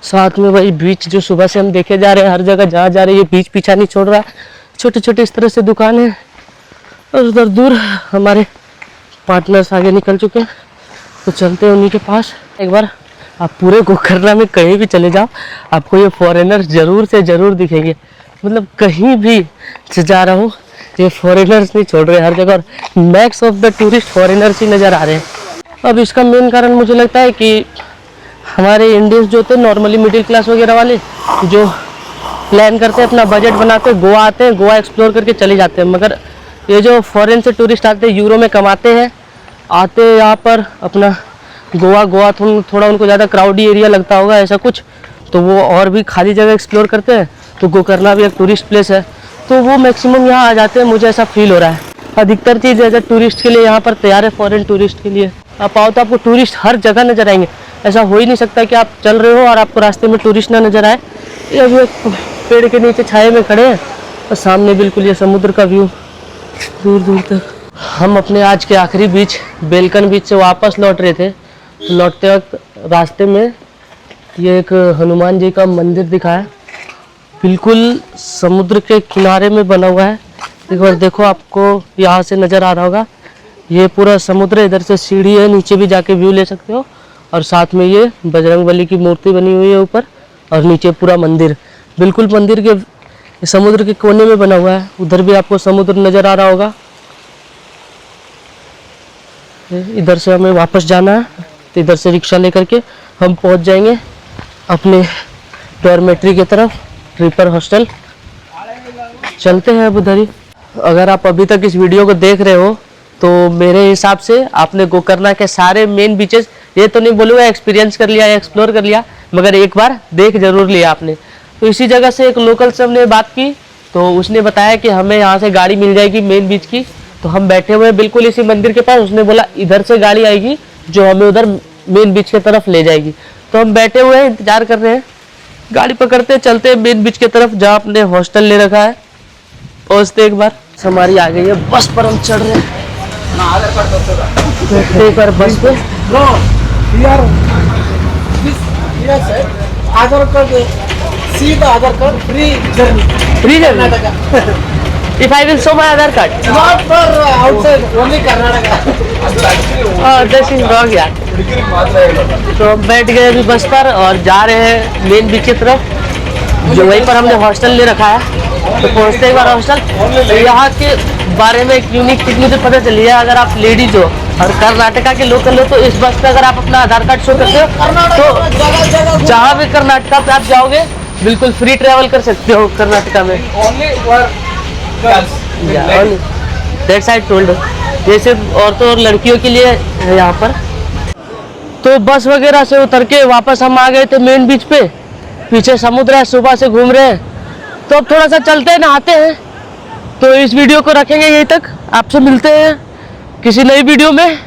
साथ में वही बीच जो सुबह से हम देखे जा रहे हैं, हर जगह जहाँ जा रहे हैं ये बीच पीछा नहीं छोड़ रहा है। छोटे छोटे इस तरह से दुकान है और उधर दूर हमारे पार्टनर्स आगे निकल चुके हैं, तो चलते हैं उन्हीं के पास। एक बार आप पूरे गोकर्णा में कहीं भी चले जाओ आपको ये फॉरेनर्स ज़रूर से ज़रूर दिखेंगे। मतलब कहीं भी जा रहा हूँ ये फॉरेनर्स नहीं छोड़ रहे हर जगह, और max of the tourist foreigners ही नज़र आ रहे हैं। अब इसका मेन कारण मुझे लगता है कि हमारे इंडियंस जो थे नॉर्मली मिडिल क्लास वगैरह वाले जो प्लान करते हैं, अपना बजट बनाते हैं, गोवा आते हैं, गोवा एक्सप्लोर करके चले जाते हैं। मगर ये जो फॉरेन से टूरिस्ट आते हैं, यूरो में कमाते हैं, आते हैं यहाँ पर अपना गोवा थोड़ा उनको ज़्यादा क्राउडी एरिया लगता होगा ऐसा कुछ, तो वो और भी खाली जगह एक्सप्लोर करते हैं। तो गोकर्णा भी एक टूरिस्ट प्लेस है, तो वो मैक्सिमम यहाँ आ जाते हैं। मुझे ऐसा फील हो रहा है अधिकतर चीज़ एज ए टूरिस्ट के लिए यहाँ पर तैयार है, फॉरेन टूरिस्ट के लिए। आप आओ तो आपको टूरिस्ट हर जगह नज़र आएंगे। ऐसा हो ही नहीं सकता कि आप चल रहे हो और आपको रास्ते में टूरिस्ट ना नज़र आए। ये अभी एक पेड़ के नीचे छाए में खड़े हैं और सामने बिल्कुल ये समुद्र का व्यू दूर दूर तक। हम अपने आज के आखिरी बीच बेलकन बीच से वापस लौट रहे थे। लौटते वक्त रास्ते में ये एक हनुमान जी का मंदिर दिखा है, बिल्कुल समुद्र के किनारे में बना हुआ है। एक बार देखो, आपको यहाँ से नज़र आ रहा होगा ये पूरा समुद्र। इधर से सीढ़ी है, नीचे भी जाके व्यू ले सकते हो। और साथ में ये बजरंगबली की मूर्ति बनी हुई है ऊपर, और नीचे पूरा मंदिर बिल्कुल मंदिर के समुद्र के कोने में बना हुआ है। उधर भी आपको समुद्र नज़र आ रहा होगा। इधर से हमें वापस जाना है, तो इधर से रिक्शा लेकर के हम पहुंच जाएंगे अपने डॉर्मेट्री की तरफ, ट्रिपर हॉस्टल। चलते हैं अब उधर ही। अगर आप अभी तक इस वीडियो को देख रहे हो तो मेरे हिसाब से आपने गोकर्णा के सारे मेन बीचेस, ये तो नहीं बोलूँगा एक्सपीरियंस कर लिया या एक्सप्लोर कर लिया, मगर एक बार देख जरूर लिया आपने। तो इसी जगह से एक लोकल से हमने बात की, तो उसने बताया कि हमें यहाँ से गाड़ी मिल जाएगी मेन बीच की। तो हम बैठे हुए बिल्कुल इसी मंदिर के पास। उसने बोला इधर से गाड़ी आएगी जो हमें उधर मेन बीच की तरफ ले जाएगी। तो हम बैठे हुए हैं, इंतजार कर रहे हैं, गाड़ी पकड़ते चलते हैं मेन बीच की तरफ जहाँ आपने हॉस्टल ले रखा है। पहुँचते एक बार हमारी आ गई है, बस पर हम चढ़ रहे हैं। बैठते एक बार बस पे। आधार कार्ड सीधा Aadhaar card free journey free journey Karnataka if I will show my Aadhaar card not for outside only Karnataka this is wrong यार। तो हम बैठ गए अभी बस पर और जा रहे हैं मेन बीच की तरफ, जो वहीं पर हमने हॉस्टल ले रखा है। तो पहुंचते एक बार हॉस्टल, तो यहाँ के बारे में एक यूनिक चीज मुझे पता चली है। अगर आप लेडीज हो और कर्नाटका के लोकल हो तो इस बस पे अगर आप अपना आधार कार्ड शो करते हो तो जगह जगह जहाँ भी कर्नाटका पे आप जाओगे बिल्कुल फ्री ट्रैवल कर सकते हो कर्नाटका में। Only for girls that's I told, ये सिर्फ औरतों और लड़कियों के लिए है यहाँ पर। तो बस वगैरह से उतर के वापस हम आ गए थे मेन बीच पे। पीछे समुद्र है, सुबह से घूम रहे हैं, तो अब थोड़ा सा चलते हैं, नहाते हैं। तो इस वीडियो को रखेंगे यहीं तक, आपसे मिलते हैं किसी नई वीडियो में।